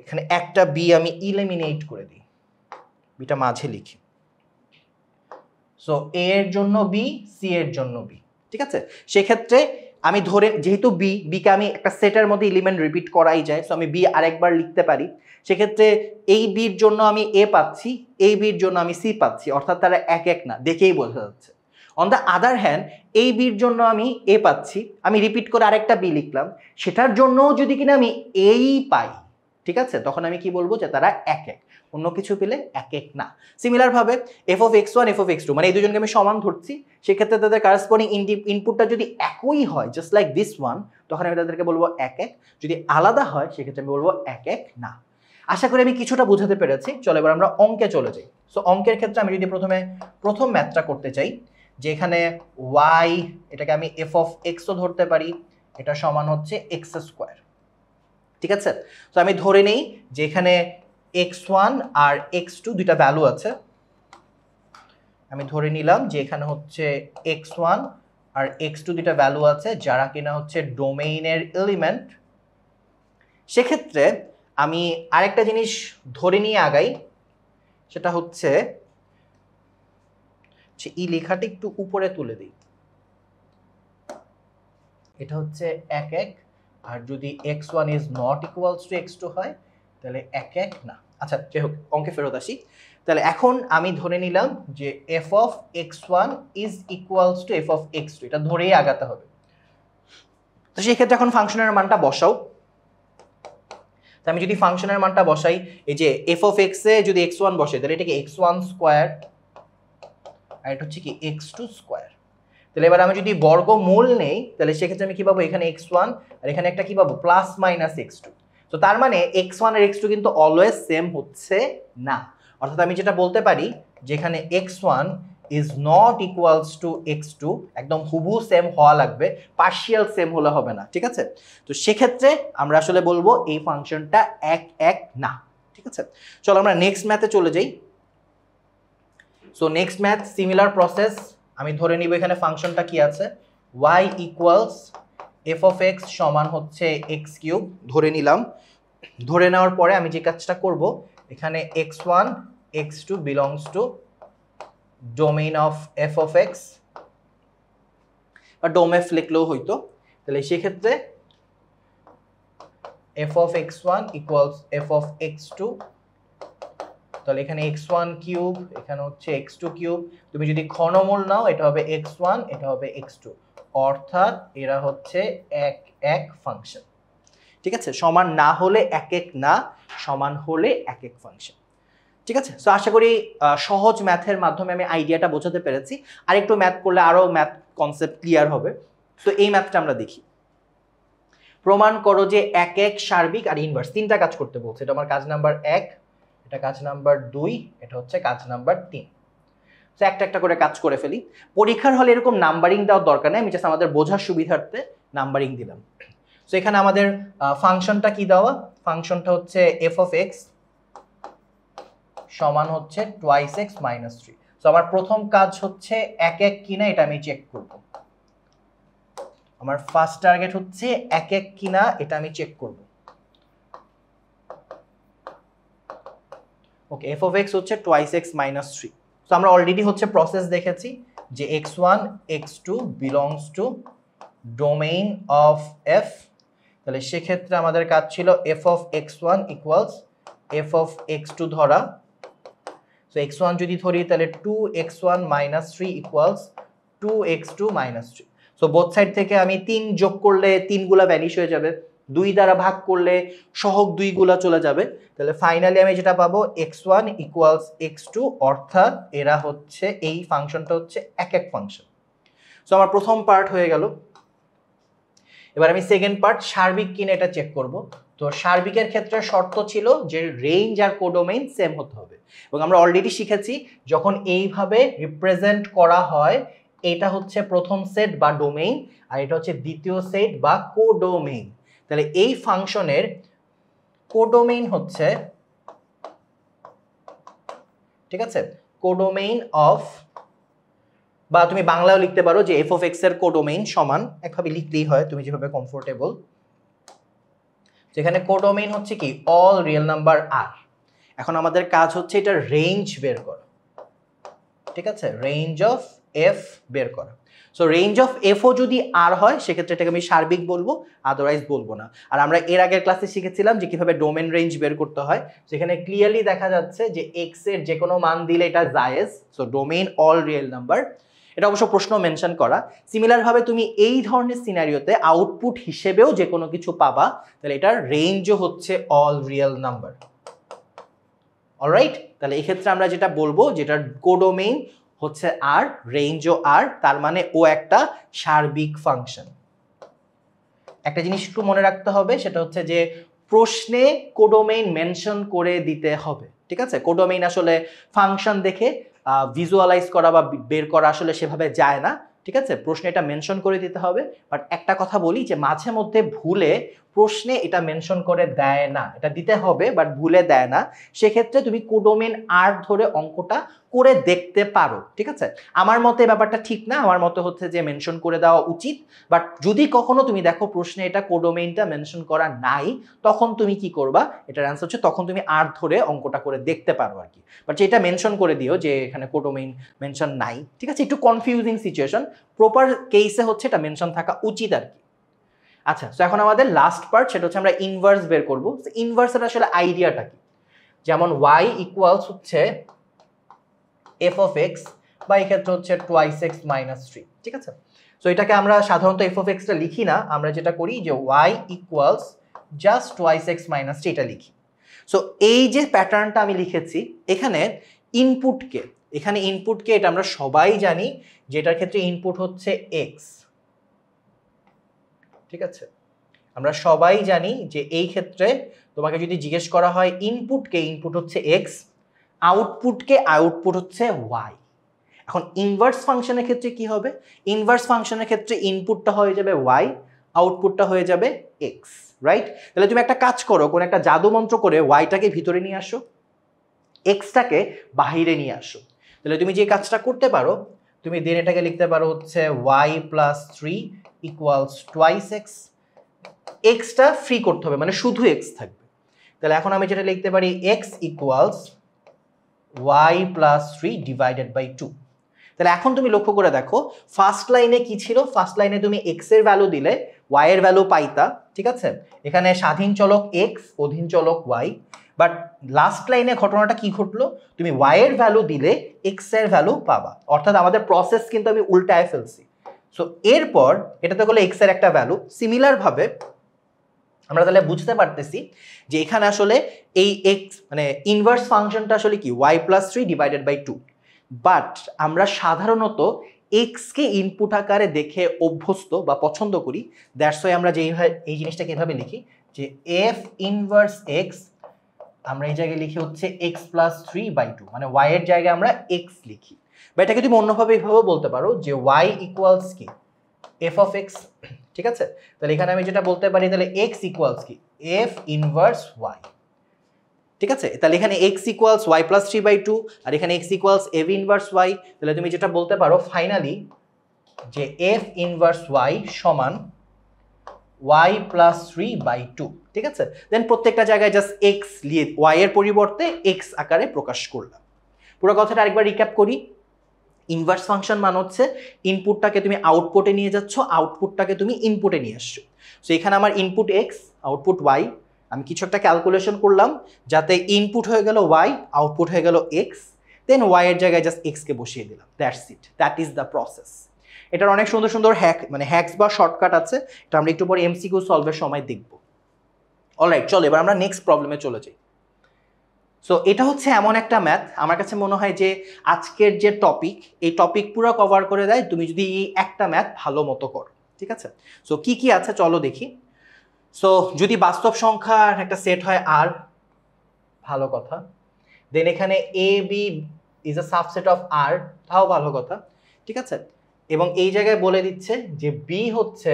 এখানে একটা বি আমি ইলিমিনেট করে দিই, বিটা মাঝে লিখি। সো এ এর জন্য বি, সি এর জন্য বি, ঠিক আছে। সেক্ষেত্রে আমি ধরে, যেহেতু বিকে আমি একটা সেটের মধ্যে এলিমেন্ট রিপিট করাই যায়, সো আমি বি আরেকবার লিখতে পারি। সেক্ষেত্রে এই বির জন্য আমি এ পাচ্ছি, এই বির জন্য আমি সি পাচ্ছি, অর্থাৎ তারা এক এক না, দেখেই বোঝা যাচ্ছে। অন দ্য আদার হ্যান্ড এই বির জন্য আমি এ পাচ্ছি, আমি রিপিট করে আরেকটা বি লিখলাম, সেটার জন্য যদি কিনা আমি এই পাই, ঠিক আছে, তখন আমি কি বলবো যে তারা এক এক, অন্য কিছু পেলে এক এক না। সিমিলার ভাবে F of x1 F of x2, মানে এই দুজনকে আমি সমান ধরছি, সেক্ষেত্রে তাদের কারেসপন্ডিং ইনপুটটা যদি একই হয়, জাস্ট লাইক দিস ওয়ান, তখন আমি তাদেরকে বলবো এক এক। যদি আলাদা হয়, সেক্ষেত্রে আমি বলবো এক এক না। আশা করি আমি কিছুটা বোঝাতে পেরেছি। চলো এবার আমরা অঙ্কে চলে যাই। সো অঙ্কের ক্ষেত্রে আমি যদি প্রথম ম্যাথটা করতে চাই, যে এখানে y, এটাকে আমি এফ অফ এক্সও ধরতে পারি, এটা সমান হচ্ছে এক্স স্কোয়ার, ঠিক আছে। তো আমি ধরে নেই যে এখানে x1 আর x2 দুইটা ভ্যালু আছে, আমি ধরে নিলাম যে এখানে হচ্ছে x1 আর x2 দুইটা ভ্যালু আছে, যারা কিনা হচ্ছে ডোমেইনের এলিমেন্ট। সেক্ষেত্রে আমি আরেকটা জিনিস ধরে নিয়ে আগাই, সেটা হচ্ছে এই লেখাটা একটু উপরে তুলে দিই, এটা হচ্ছে এক এক, আর যদি x1 is not equals to x2 হয়, তাহলে এক এক না। আচ্ছা যাই হোক, অঙ্কে ফেরত আসি। তাহলে এখন আমি ধরে নিলাম যে f of x1 is equals to F of x2, এটা ধরেই আগাতে হবে। তো সেই ক্ষেত্রে এখন ফাংশনের মানটা বসাও। তো আমি যদি ফাংশনের মানটা বসাই, এই যে এফ অফ এক্স এ যদি x1 বসে, তাহলে এটা কি x1 স্কোয়ার, আর এটা হচ্ছে কি x2 স্কোয়ার। তাহলে এবার আমি যদি বর্গমূল নেই, তাহলে সেক্ষেত্রে আমি কি পাবো, এখানে x1 আর এখানে একটা কি পাবো, প্লাস মাইনাস x2। তো তার মানে x1 আর x2 কিন্তু অলওয়েজ সেম হচ্ছে না, অর্থাৎ আমি যেটা বলতে পারি যেখানে x1 is not equals to x2, একদম হুবহু সেম হওয়া লাগবে, পার্শিয়াল সেম হলে হবে না, ঠিক আছে। তো সেক্ষেত্রে আমরা আসলে বলবো এই ফাংশনটা এক এক না, ঠিক আছে। চলো আমরা নেক্সট ম্যাথে চলে যাই। So next math similar process, আমি ধরে নিব এখানে ফাংশনটা কি আছে, y equals f of x সমান হচ্ছে এক্স কিউব ধরে নিলাম। ধরে নেওয়ার পরে আমি যে কাজটা করব, এখানে x1 x2 belongs to domain of F of x, বা ডোমেফ লিখলেও হইতো। তাহলে সেক্ষেত্রে f of x1 equals f of x2, তাহলে এখানে x1 কিউব, এখানে হচ্ছে x2 কিউব। তুমি যদি ঘনমূল নাও এটা হবে x1, এটা হবে x2, অর্থাৎ এরা হচ্ছে এক এক ফাংশন। ঠিক আছে, সমান না হলে এক এক না, সমান হলে এক এক ফাংশন। ঠিক আছে, সো আশা করি সহজ ম্যাথের মাধ্যমে আমি আইডিয়াটা বোঝাতে পেরেছি। আর একটু ম্যাথ করলে আরো ম্যাথ কনসেপ্ট ক্লিয়ার হবে। তো এই ম্যাথটা আমরা দেখি। প্রমাণ করো যে এক এক সার্বিক আর ইনভার্স, তিনটা কাজ করতে বলছে। এটা আমার কাজ নাম্বার 1, এটা কাজ নাম্বার 2, এটা হচ্ছে কাজ নাম্বার 3। তো একটা একটা করে কাজ করে ফেলি। পরীক্ষার হলে এরকম নাম্বারিং দেওয়ার দরকার নেই, আমি জাস্ট আমাদের বোঝার সুবিধার্থে নাম্বারিং দিলাম। তো এখানে আমাদের ফাংশনটা কি দেওয়া, ফাংশনটা হচ্ছে f of x সমান হচ্ছে 2x minus 3। তো আমার প্রথম কাজ হচ্ছে এক এক কিনা এটা আমি চেক করব। আমার ফার্স্ট টার্গেট হচ্ছে এক এক কিনা এটা আমি চেক করব। ওকে, f of x হচ্ছে 2x minus 3। তো আমরা অলরেডি হচ্ছে প্রসেস দেখেছি যে x1 x2 belongs to domain of f। তাহলে সেক্ষেত্রে আমাদের কাজ ছিল f of x1 equals f of x2 ধরা। সো x1 যদি ধরি তাহলে 2x1 minus 3 equals 2x2 minus 3। So both side থেকে আমি 3 যোগ করলে 3 গুলা ভ্যানিশ হয়ে যাবে, 2 দ্বারা ভাগ করলে সহগ 2 গুলা চলে যাবে। তাহলে ফাইনালি আমি যেটা পাবো x1 equals x2, অর্থাৎ এরা হচ্ছে এই ফাংশনটা হচ্ছে এক এক ফাংশন। সো আমার প্রথম পার্ট হয়ে গেল। এবার আমি সেকেন্ড পার্ট সার্বিক কিনা এটা চেক করব। তো সার্বিকের ক্ষেত্রে শর্ত ছিল যে রেঞ্জ আর কোডোমেইন সেম হতে হবে, এবং আমরা অলরেডি শিখেছি যখন এইভাবে রিপ্রেজেন্ট করা হয় এটা হচ্ছে প্রথম সেট বা ডোমেইন, আর এটা হচ্ছে দ্বিতীয় সেট বা কোডোমেইন। তাহলে এই ফাংশনের কোডোমেইন হচ্ছে, ঠিক আছে, কোডোমেইন অফ, বা তুমি বাংলাও লিখতে পারো যে f of x এর কোডোমেইন সমান, একভাবে লিখলেই হয় তুমি যেভাবে কমফোর্টেবল। যেখানে কোডোমেইন হচ্ছে কি অল রিয়েল নাম্বার r। এখন আমাদের কাজ হচ্ছে এটা রেঞ্জ বের করা। ঠিক আছে, রেঞ্জ অফ f বের করা। সো রেঞ্জ অফ f ও যদি r হয় সেক্ষেত্রে এটাকে আমি সার্বিক বলবো, আদারওয়াইজ বলবো না। আর আমরা এর আগের ক্লাসে শিখেছিলাম যে কিভাবে ডোমেন রেঞ্জ বের করতে হয়। সেখানে ক্লিয়ারলি দেখা যাচ্ছে যে x এর যে কোনো মান দিলে এটা জায়েজ। So domain all real number, এটা অবশ্য প্রশ্ন মেনশন করা। সিমিলার ভাবে তুমি এই ধরনের সিনারিওতে আউটপুট হিসেবেও যে কোনো কিছু পাবা, তাহলে এটার রেঞ্জও হচ্ছে অল রিয়েল নাম্বার। অলরাইট, তাহলে এই ক্ষেত্রে আমরা যেটা বলবো যেটার কোডোমেইন হচ্ছে আর, রেঞ্জও আর, তার মানে ও একটা সার্বিক ফাংশন। একটা জিনিস একটু মনে রাখতে হবে, সেটা হচ্ছে যে প্রশ্নে কোডোমেইন মেনশন করে দিতে হবে। ঠিক আছে, কোডোমেইন আসলে ফাংশন দেখে ভিজুয়ালাইজ করা বা বের করা আসলে সেভাবে যায় না। ঠিক আছে, প্রশ্নে এটা মেনশন করে দিতে হবে। বাট একটা কথা বলি যে মাঝে মধ্যে ভুলে প্রশ্নে এটা মেনশন করে দেয় না, এটা দিতে হবে বাট ভুলে দেয় না। সেক্ষেত্রে তুমি কোডোমেইন আর ধরে অঙ্কটা করে দেখতে পারো। ঠিক আছে, আমার মতে ব্যাপারটা ঠিক না, আমার মতে হচ্ছে যে মেনশন করে দেওয়া উচিত। বাট যদি কখনো তুমি দেখো প্রশ্নে এটা কোডোমেইনটা মেনশন করা নাই, তখন তুমি কি করবা, এটার অ্যান্সার হচ্ছে তখন তুমি আর ধরে অঙ্কটা করে দেখতে পারো আর কি। বাট যেটা মেনশন করে দিও যে এখানে কোডোমেইন মেনশন নাই। ঠিক আছে, একটু কনফিউজিং সিচুয়েশন, প্রপার কেসে হচ্ছে এটা মেনশন থাকা উচিত আর কি। আচ্ছা, তো এখন আমাদের লাস্ট পার্ট, সেটা হচ্ছে আমরা ইনভার্স বের করবো। ইনভার্সের আসলে আইডিয়াটা কি, যেমন y ইকুয়ালস হচ্ছে f of x, বা এই ক্ষেত্রে হচ্ছে 2x minus 3। ঠিক আছে, সো এটাকে আমরা সাধারণত f of x টা লিখি না, আমরা যেটা করি যে y equals just 2x minus 3 এটা লিখি। সো এই যে প্যাটার্নটা আমি লিখেছি, এখানে ইনপুটকে, এটা আমরা সবাই জানি যে এটার ক্ষেত্রে ইনপুট হচ্ছে x। ঠিক আছে, আমরা সবাই জানি যে এই ক্ষেত্রে তোমাকে যদি জিজ্ঞেস করা হয় ইনপুটকে, ইনপুট হচ্ছে x, আউটপুটকে, আউটপুট হচ্ছে y। এখন ইনভার্স ফাংশনের ক্ষেত্রে কি হবে, ইনভার্স ফাংশনের ক্ষেত্রে ইনপুটটা হয়ে যাবে y, আউটপুটটা হয়ে যাবে x, রাইট? তাহলে তুমি একটা কাজ করো, কোন একটা জাদু মন্ত্র করে y-টাকে ভিতরে নিয়ে আসো, x-টাকে বাহিরে নিয়ে আসো। তাহলে তুমি যে কাজটা করতে পারো, তুমি দেন এটাকে লিখতে পারো হচ্ছে y plus 3 equals 2x। x-টা free করতে হবে, মানে শুধু x থাকবে। তাহলে এখন আমি যেটা লিখতে পারি x equals y plus 3 divided by 2। তাহলে এখন তুমি লক্ষ্য করে দেখো ফার্স্ট লাইনে কি ছিল, ফার্স্ট লাইনে তুমি এক্স এর ভ্যালু দিলে ওয়াই এর ভ্যালু পাইতা, ঠিক আছে, এখানে স্বাধীন চলক এক্স অধীন চলক ওয়াই। বাট লাস্ট লাইনে ঘটনাটা কি ঘটলো, তুমি ওয়াই এর ভ্যালু দিলে এক্স এর ভ্যালু পাবা, অর্থাৎ আমাদের প্রসেস কিন্তু আমি উল্টায় ফেলছি। সো এরপর এটাতে হলো এক্স এর একটা ভ্যালু। সিমিলার ভাবে আমরা তাহলে বুঝতে পারতেছি যে এখানে আসলে এই এক্স মানে ইনভার্স ফাংশনটা আসলে কি y plus 3 divided by 2। But আমরা সাধারণত এক্স কে ইনপুট আকারে দেখে অভ্যস্ত বা পছন্দ করি, দ্যাটস ওয়াই আমরা এই জিনিসটাকে এভাবে লিখি যে এফ ইনভার্স এক্স, আমরা এই জায়গায় লিখি হচ্ছে এক্স প্লাস 3/2, মানে ওয়াই এর জায়গায় আমরা এক্স লিখি। বা এটাকে তুমি অন্যভাবে এইভাবে বলতে পারো যে ওয়াই ইকুয়ালস কি এফ অফ এক্স, ঠিক আছে। তাহলে এখানে আমি যেটা বলতে পারি তাহলে এক্স ইকুয়ালস কি এফ ইনভার্স ওয়াই, ঠিক আছে। তাহলে এখানে এক্স ইকুয়ালস ওয়াই প্লাস 3/2 আর এখানে x equals f inverse y. তাহলে তুমি যেটা বলতে পারো ফাইনালি যে এফ ইনভার্স ওয়াই সমান ওয়াই প্লাস 3/2, ঠিক আছে। দেন প্রত্যেকটা জায়গায় জাস্ট এক্স লিয়ে ওয়াই এর পরিবর্তে এক্স আকারে প্রকাশ করলাম। পুরো কথাটা আরেকবার রিক্যাপ করি। ইনভার্স ফাংশন মানে হচ্ছে ইনপুটটাকে তুমি আউটপুটে নিয়ে যাচ্ছ, আউটপুটটাকে তুমি ইনপুটে নিয়ে আসছো। সো এখানে আমার ইনপুট এক্স, আউটপুট ওয়াই, আমি কিছু একটা ক্যালকুলেশন করলাম যাতে ইনপুট হয়ে গেল ওয়াই, আউটপুট হয়ে গেল এক্স, দেন ওয়াই এর জায়গায় জাস্ট এক্সকে বসিয়ে দিলাম, that's it, that is the process. এটার অনেক সুন্দর সুন্দর হ্যাকস বা শর্টকাট আছে, এটা আমরা একটু পরে এমসিকিউ সলভের সময় দেখব। অলরাইট, চলো এবার আমরা নেক্সট প্রবলেমে চলে যাই। সো এটা হচ্ছে এমন একটা ম্যাথ আমার কাছে মনে হয় যে আজকের যে টপিক, এই টপিক পুরো কভার করে দেয় তুমি যদি এই একটা ম্যাথ ভালো মতো করো, ঠিক আছে। সো কি কি আছে চলো দেখি। সো যদি বাস্তব সংখ্যার একটা সেট হয় আর, ভালো কথা। দেন এখানে A B is a subset of R, তাও ভালো কথা, ঠিক আছে। এবং এই জায়গায় বলে দিচ্ছে যে বি হচ্ছে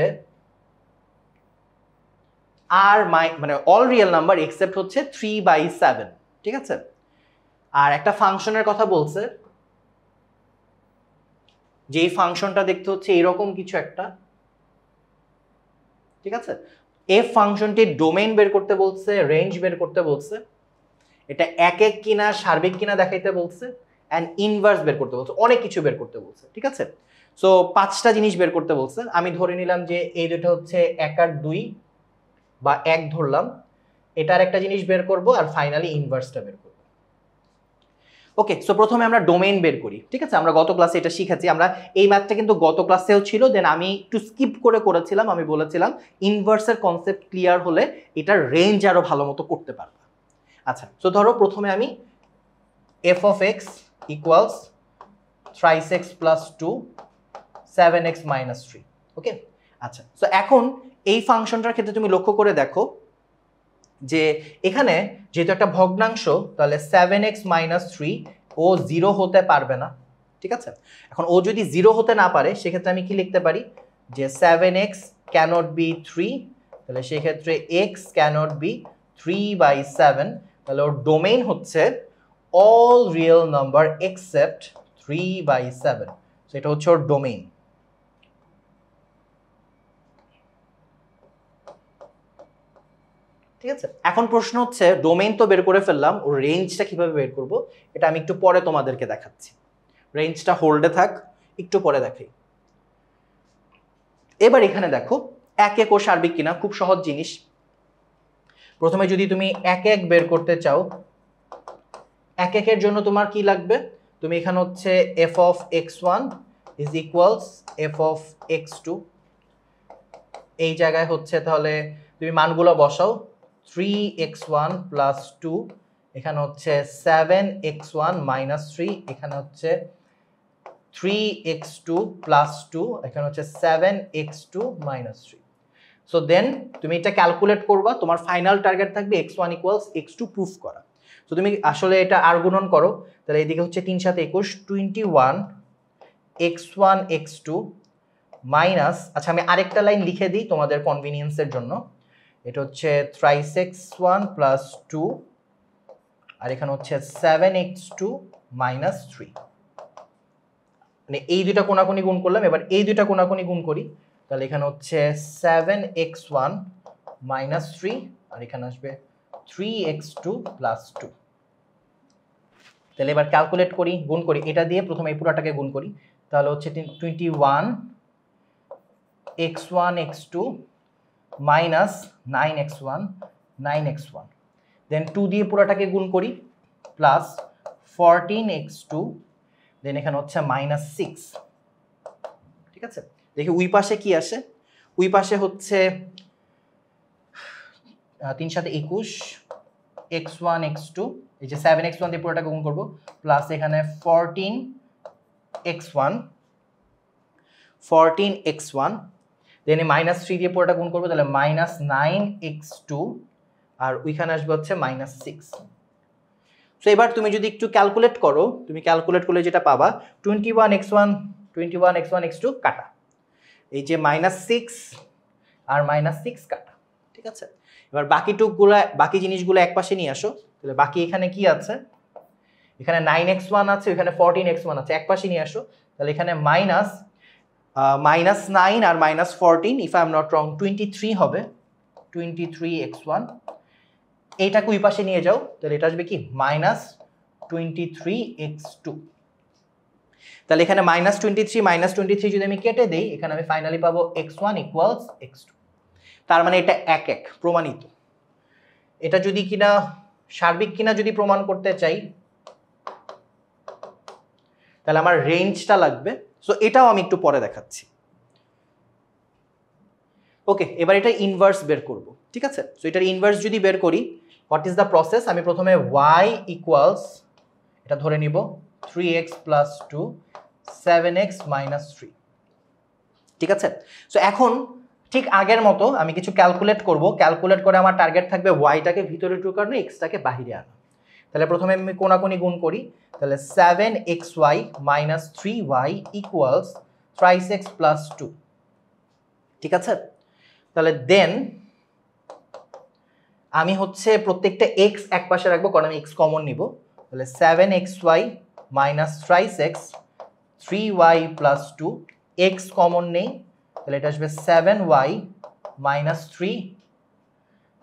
আর মানে অল রিয়েল নাম্বার এক্সেপ্ট হচ্ছে 3/7, ঠিক আছে। আর একটা ফাংশনের কথা বলছে, যে এই ফাংশনটা দেখতে হচ্ছে এরকম কিছু একটা, ঠিক আছে। এফ ফাংশনটির ডোমেইন বের করতে বলছে, রেঞ্জ বের করতে বলছে, এটা একক কিনা সার্বিক কিনা দেখাইতে বলছে, অ্যান্ড ইনভার্স বের করতে বলছে, অনেক কিছু বের করতে বলছে, ঠিক আছে। সো 5টা জিনিস বের করতে বলছে। আমি ধরে নিলাম যে এই দুটো হচ্ছে 1 আর 2 বা 1 ধরলাম, এটার একটা জিনিস বের করব আর ফাইনালি ইনভার্সটা বের করব। ওকে, সো প্রথমে আমরা ডোমেইন বের করি, ঠিক আছে। আমরা গত ক্লাসে এটা শিখেছি, আমরা এই ম্যাথটা কিন্তু গত ক্লাসেও ছিল, দেন আমি একটু স্কিপ করেছিলাম। আমি বলেছিলাম ইনভার্সের কনসেপ্ট ক্লিয়ার হলে এটার রেঞ্জ আরো ভালো মতো করতে পারবে। আচ্ছা, সো ধরো প্রথমে আমি F of x equals 3x plus 2 7x minus 3, ওকে। আচ্ছা, সো এখন এই ফাংশনটার ক্ষেত্রে তুমি লক্ষ্য করে দেখো যে এখানে যেহেতু একটা ভগ্নাংশ, তাহলে 7x মাইনাস 3 ও 0 হতে পারবে না, ঠিক আছে। এখন ও যদি 0 হতে না পারে সেক্ষেত্রে আমি কি লিখতে পারি যে 7x ক্যানট বি 3, তাহলে সেক্ষেত্রে x ক্যানট বি 3/7, তাহলে ওর ডোমেইন হচ্ছে all real number except 3/7, so এটা হচ্ছে ওর ডোমেইন। ঠিক আছে, এখন প্রশ্ন হচ্ছে ডোমেইন তো বের করে ফেললাম, ওর রেঞ্জটা কিভাবে বের করব এটা আমি একটু পরে তোমাদেরকে দেখাচ্ছি। রেঞ্জটা হোল্ডে থাক, একটু পরে দেখাই। এবার এখানে দেখো একক ও সার্বিক কিনা, খুব সহজ জিনিস। প্রথমে যদি তুমি একক বের করতে চাও, একের জন্য তোমার কি লাগবে, তুমি এখানে হচ্ছে F of x1 is equals f of x2, এই জায়গায় হচ্ছে তাহলে তুমি মানগুলো বসাও, 3x1 প্লাস 2, এখানে হচ্ছে 7x1 মাইনাস 3, এখানে হচ্ছে 3x2 প্লাস 2, এখানে হচ্ছে 7x2 মাইনাস 3। সো দেন তুমি এটা ক্যালকুলেট করবা, তোমার ফাইনাল টার্গেট থাকবে x1 ইকুয়ালস x2 প্রুফ করা। তো তুমি আসলে এটা আর গুণন করো, তাহলে এদিকে হচ্ছে 3 7 21 21 x1 x2 মাইনাস, আচ্ছা আমি আরেকটা লাইন লিখে দিই তোমাদের কনভিনিয়েন্সের জন্য, এটা হচ্ছে 3x1 প্লাস 2 আর এখানে হচ্ছে 7x2 মাইনাস 3, মানে এই দুইটা কোনাকুনি গুণ করলাম, এবার এই দুইটা কোনাকুনি গুণ করি, তাহলে এখানে হচ্ছে 7x1 মাইনাস 3 আর এখানে আসবে 3x2 প্লাস 2। তাহলে এবার ক্যালকুলেট করি, গুণ করি, এটা দিয়ে প্রথমে এই পুরোটাকে গুণ করি, তাহলে হচ্ছে 21 x1 x2 minus 9x1 9x1, দেন 2 দিয়ে পুরোটাকে গুণ করি প্লাস 14x2, দেন এখানে হচ্ছে মাইনাস 6। ঠিক আছে, দেখি ওই পাশে কি আসে। ওই পাশে হচ্ছে 3 সাথে 21 x1 x2, এই যে 7x1 দিয়ে পুরোটাকে গুণ করবো প্লাস এখানে 14x1, দেন মাইনাস 3 দিয়ে পুরোটা গুণ করবো, তাহলে মাইনাস 9x2, আর ওইখানে আসবে হচ্ছে মাইনাস 6। সো এবার তুমি যদি একটু ক্যালকুলেট করো, তুমি ক্যালকুলেট করলে যেটা পাবা 21x1 x2 কাটা, এই যে মাইনাস 6 আর মাইনাস 6 কাটা। ঠিক আছে, এবার বাকি জিনিসগুলো এক পাশে নিয়ে আসো, তাহলে বাকি এখানে কি আছে, এখানে 9x1 আছে, এখানে 14x1 আছে, এক পাশে নিয়ে আসো, তাহলে এখানে মাইনাস 9 আর minus 14, if I am not wrong 23 হবে, 23x1, এইটাকে ওই পাশে নিয়ে যাও, তাহলে এটা আসবে কি মাইনাস 23x2। তাহলে এখানে মাইনাস 23 যদি আমি কেটে দেই, এখানে আমি ফাইনালি পাবো x1 ইকুয়ালস x2। তার মানে এটা এক প্রমাণিত। এটা যদি কিনা সার্বিক কিনা যদি প্রমাণ করতে চাই, তাহলে আমার রেঞ্জটা লাগবে। সো এটাও আমি একটু পরে দেখাচ্ছি। ওকে, এবার এটা ইনভার্স বের করব। ঠিক আছে, সো এটার ইনভার্স যদি বের করি, হোয়াট ইজ দ্য প্রসেস? আমি প্রথমে y ইকুয়ালস, এটা ধরে নিব 3x প্লাস 2 7x মাইনাস 3। ঠিক আছে, সো এখন ঠিক আগের মতো আমি কিছু ক্যালকুলেট করব। ক্যালকুলেট করে আমার টার্গেট থাকবে ওয়াইটাকে ভিতরে ঢোকানো, এক্সটাকে বাইরে আনা। তাহলে প্রথমে আমি কোনাকুনি গুণ করি, তাহলে 7xy minus 3y equals 3x plus 2। ঠিক আছে, তাহলে দেন আমি হচ্ছে প্রত্যেকটা x এক পাশে রাখবো, কারণ আমি x কমন নিব। তাহলে 7xy minus 3x 3y plus 2, x common নেই, তাহলে এটা আসবে 7y মাইনাস 3,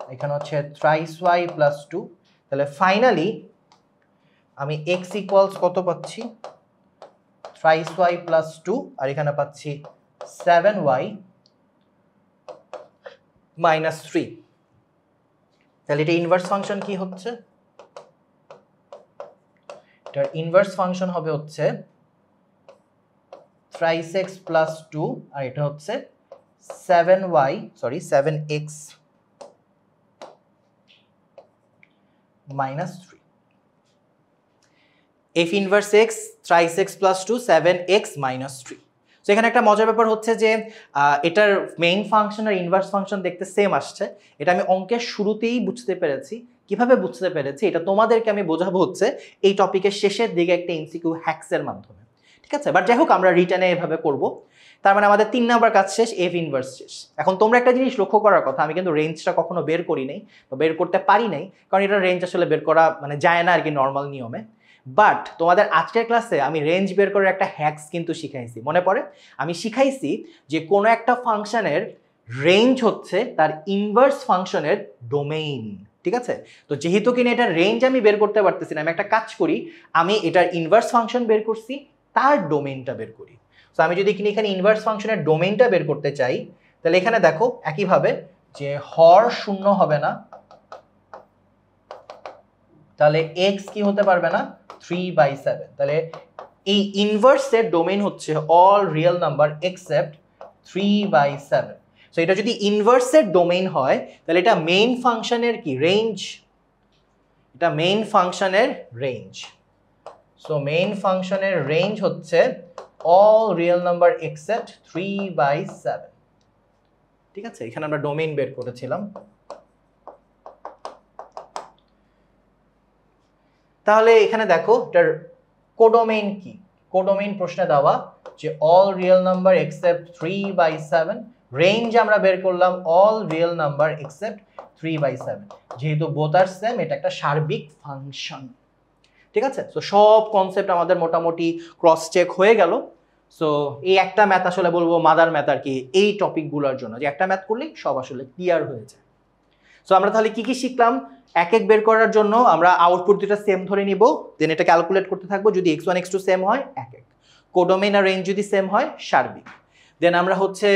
এখানে হচ্ছে 3y প্লাস 2। তাহলে ফাইনালি আমি x ইকুয়ালস কত পাচ্ছি, 3y প্লাস 2, আর এখানে পাচ্ছি 7y মাইনাস 3। তাহলে এটা ইনভার্স ফাংশন কি হচ্ছে? এটার ইনভার্স ফাংশন হবে হচ্ছে 3x প্লাস 2, আর এটা হচ্ছে 7x minus 3। f inverse x 3x plus 2 7x minus 3। So এখানে একটা মজার ব্যাপার হচ্ছে যে এটার মেইন ফাংশন আর ইনভার্স ফাংশন দেখতে সেম আসছে। এটা আমি অঙ্কের শুরুতেই বুঝতে পেরেছি। কিভাবে বুঝতে পেরেছি এটা তোমাদেরকে আমি বোঝাবো হচ্ছে এই টপিকের শেষের দিকে একটা এমসিকিউ হ্যাক্সের মাধ্যমে। ঠিক আছে, বাট যাই হোক আমরা রিটার্নে এভাবে করব। তার মানে আমাদের 3 নাম্বার কাজ শেষ, এফ ইনভার্স শেষ। এখন তোমরা একটা জিনিস লক্ষ্য করার কথা, আমি কিন্তু রেঞ্জটা কখনো বের করি নাই বা বের করতে পারি নাই, কারণ এটা রেঞ্জ আসলে বের করা মানে যায় না আর কি নর্মাল নিয়মে। বাট তোমাদের আজকের ক্লাসে আমি রেঞ্জ বের করার একটা হ্যাক্স কিন্তু শিখাইছি। মনে পড়ে আমি শিখাইছি যে কোনো একটা ফাংশনের রেঞ্জ হচ্ছে তার ইনভার্স ফাংশনের ডোমেইন। ঠিক আছে, তো যেহেতু কিনা এটার রেঞ্জ আমি বের করতে পারতেছি না, আমি একটা কাজ করি, আমি এটার ইনভার্স ফাংশন বের করছি, তার ডোমেইনটা বের করি। তো আমি যদি কিনা এখানে ইনভার্স ফাংশনের ডোমেইনটা বের করতে চাই, তাহলে এখানে দেখো একইভাবে যে হর শূন্য হবে না, তাহলে x কি হতে পারবে না 3/7। তাহলে এই ইনভার্সের ডোমেইন হচ্ছে all real number except 3/7। So এটা যদি ইনভার্সের ডোমেইন হয় তাহলে এটা মেইন ফাংশনের কি রেঞ্জ, এটা মেইন ফাংশনের রেঞ্জ। সো মেইন ফাংশনের রেঞ্জ হচ্ছে অল রিয়েল নাম্বার এক্সেপ্ট 3/7। ঠিক আছে, এখানে আমরা ডোমেইন বের করেছিলাম। তাহলে এখানে দেখো এটার কোডোমেইন কি, কোডোমেইন প্রশ্নে দেওয়া যে all real number except 3/7, range আমরা বের করলাম অল রিয়েল নাম্বার এক্সেপ্ট 3/7। যেহেতু বোথ আর সেম, এটা একটা সার্বিক ফাংশন। ঠিক আছে, সো সব কনসেপ্ট আমাদের মোটামুটি ক্রস চেক হয়ে গেল। সো এই একটা ম্যাথ আসলে বলবো মাদার ম্যাথ আর কি এই টপিকগুলোর জন্য, যে একটা ম্যাথ করলেই সব আসলে ক্লিয়ার হয়ে যায়। সো আমরা তাহলে কি কি শিখলাম? এক এক বের করার জন্য আমরা আউটপুট দুটো সেম ধরে নিব, দেন এটা ক্যালকুলেট করতে থাকবো। যদি x1 x2 সেম হয় এক এক, কোডোমেইন আর রেঞ্জ যদি সেম হয় সার্বিক। দেন আমরা হচ্ছে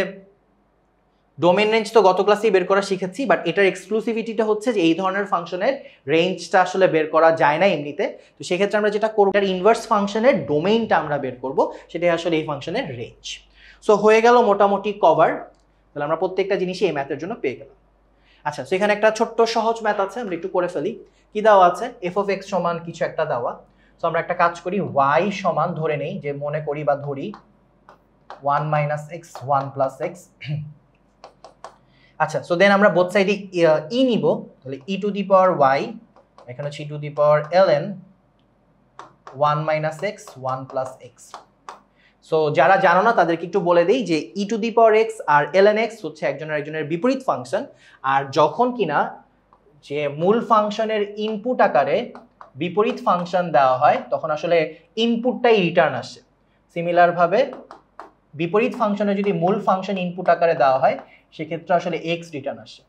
ডোমেইন রেঞ্জ তো গত ক্লাসেই বের করা শিখেছি, বাট এটার এক্সক্লুসিভিটিটা হচ্ছে যে এই ধরনের ফাংশনের রেঞ্জটা আসলে বের করা যায় না এমনিতে। তো সেক্ষেত্রে আমরা যেটা করবো, এটার ইনভার্স ফাংশনের ডোমেইনটা আমরা বের করব, সেটাই আসলে এই ফাংশনের রেঞ্জ। সো হয়ে গেল মোটামুটি কভার। তাহলে আমরা প্রত্যেকটা জিনিসই এই ম্যাথের জন্য পেয়ে গেলাম। আচ্ছা, সো এখানে একটা ছোট্ট সহজ ম্যাথ আছে, আমরা একটু করে ফেলি। কি দেওয়া আছে? এফ অফ এক্স সমান কিছু একটা দেওয়া। সো আমরা একটা কাজ করি, ওয়াই সমান ধরে নেই, যে মনে করি বা ধরি 1 মাইনাস এক্স 1 প্লাস এক্স। আচ্ছা, সো দেন আমরা বোথ সাইডে ই নিব, তাহলে ই টু দি পাওয়ার ওয়াই, এখানে হচ্ছে e to the power ln 1 minus x 1 plus x. So যারা জানো না তাদেরকে একটু বলে দেই যে e to the power x আর ln x হচ্ছে একজনের বিপরীত ফাংশন। আর যখন কিনা যে মূল ফাংশনের ইনপুট আকারে বিপরীত ফাংশন দেওয়া হয়, তখন আসলে ইনপুটটাই রিটার্ন আসে। সিমিলার ভাবে বিপরীত ফাংশনে যদি মূল ফাংশন ইনপুট আকারে দেওয়া হয়, সেক্ষেত্রে আসলে এক্স রিটার্ন আসে।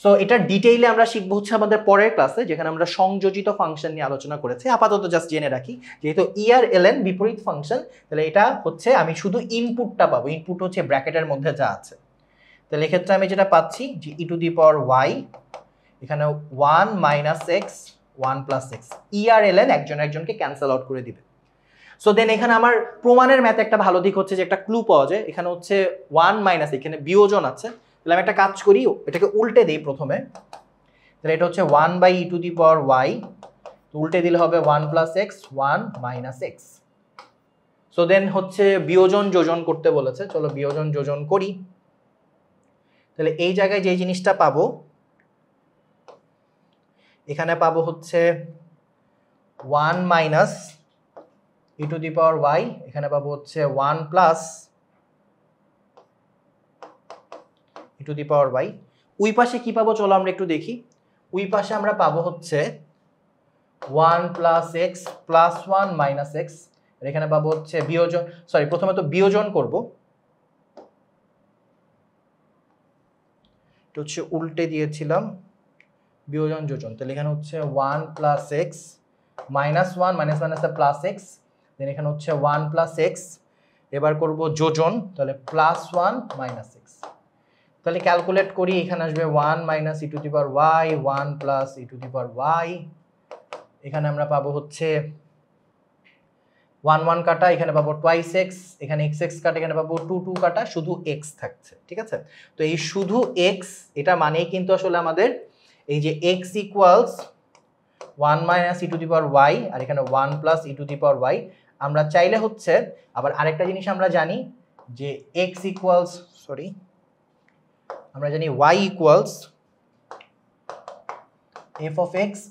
সো এটার ডিটেইলে আমরা শিখবো হচ্ছে আমাদের পরের ক্লাসে, যেখানে আমরা সংযোজিত ফাংশন নিয়ে আলোচনা করেছি। আপাতত জাস্ট জেনে রাখি, যেহেতু ই আর ln বিপরীত ফাংশন, তাহলে এটা হচ্ছে আমি শুধু ইনপুটটা পাবো। ইনপুট হচ্ছে ব্র্যাকেটের মধ্যে যা আছে। তাহলে এক্ষেত্রে আমি যেটা পাচ্ছি যে e to the power y, এখানে 1 মাইনাস এক্স 1 প্লাস এক্স। ই আর ln একজনকে ক্যান্সেল আউট করে দিবে। সো দেন এখানে আমার প্রমাণের ম্যাথ একটা ভালো দিক হচ্ছে যে একটা ক্লু পাওয়া যায়। এখানে হচ্ছে 1 মাইনাস, এখানে বিয়োজন আছে। তাহলে আমি একটা কাজ করি, এটাকে উল্টে দিই প্রথমে। তাহলে এটা হচ্ছে 1 by e to the power y, উল্টে দিলে হবে 1 plus x 1 minus x. So then হচ্ছে বিয়োজন যোজন করতে বলেছে, চলো বিয়োজন যোজন করি। তাহলে এই জায়গায় যে জিনিসটা পাবো, এখানে পাবো হচ্ছে 1 minus e to the power y, এখানে পাবো হচ্ছে 1 plus e to the power y. ওই পাশে কি পাবো চলো আমরা একটু দেখি। ওই পাশে আমরা পাবো হচ্ছে 1 plus x plus 1 minus x. এখানে পাবো হচ্ছে বিয়োজন, সরি প্রথমে তো বিয়োজন করব, এটা হচ্ছে উল্টে দিয়েছিলাম, বিয়োজন যোজন। তাহলে এখানে হচ্ছে 1 প্লাস এক্স মাইনাস 1 মাইনাস মাইনাসে প্লাস এক্স, দেন এখানে হচ্ছে 1 প্লাস এক্স, এবার করব যোজন, তাহলে প্লাস 1 মাইনাস এক্স। তাহলে ক্যালকুলেট করি, এখানে আসবে 1 minus e to the power y 1 plus e to the power y. এখানে আমরা পাবো হচ্ছে 1 1 কাটা, এখানে পাবো টুয়াইস এক্স, এখানে এক্স এক্স কাটা, এখানে পাবো 2 2 কাটা, শুধু এক্স থাকছে। ঠিক আছে, তো এই শুধু এক্স, এটা মানেই কিন্তু আসলে আমাদের এই যে x equals 1 minus e to the power y, আর এখানে 1 plus e to the power y. আমরা চাইলে হচ্ছে আবার আরেকটা জিনিস আমরা জানি যে এক্স ইকুয়ালস, সরি আমরা জানি y equals f of x.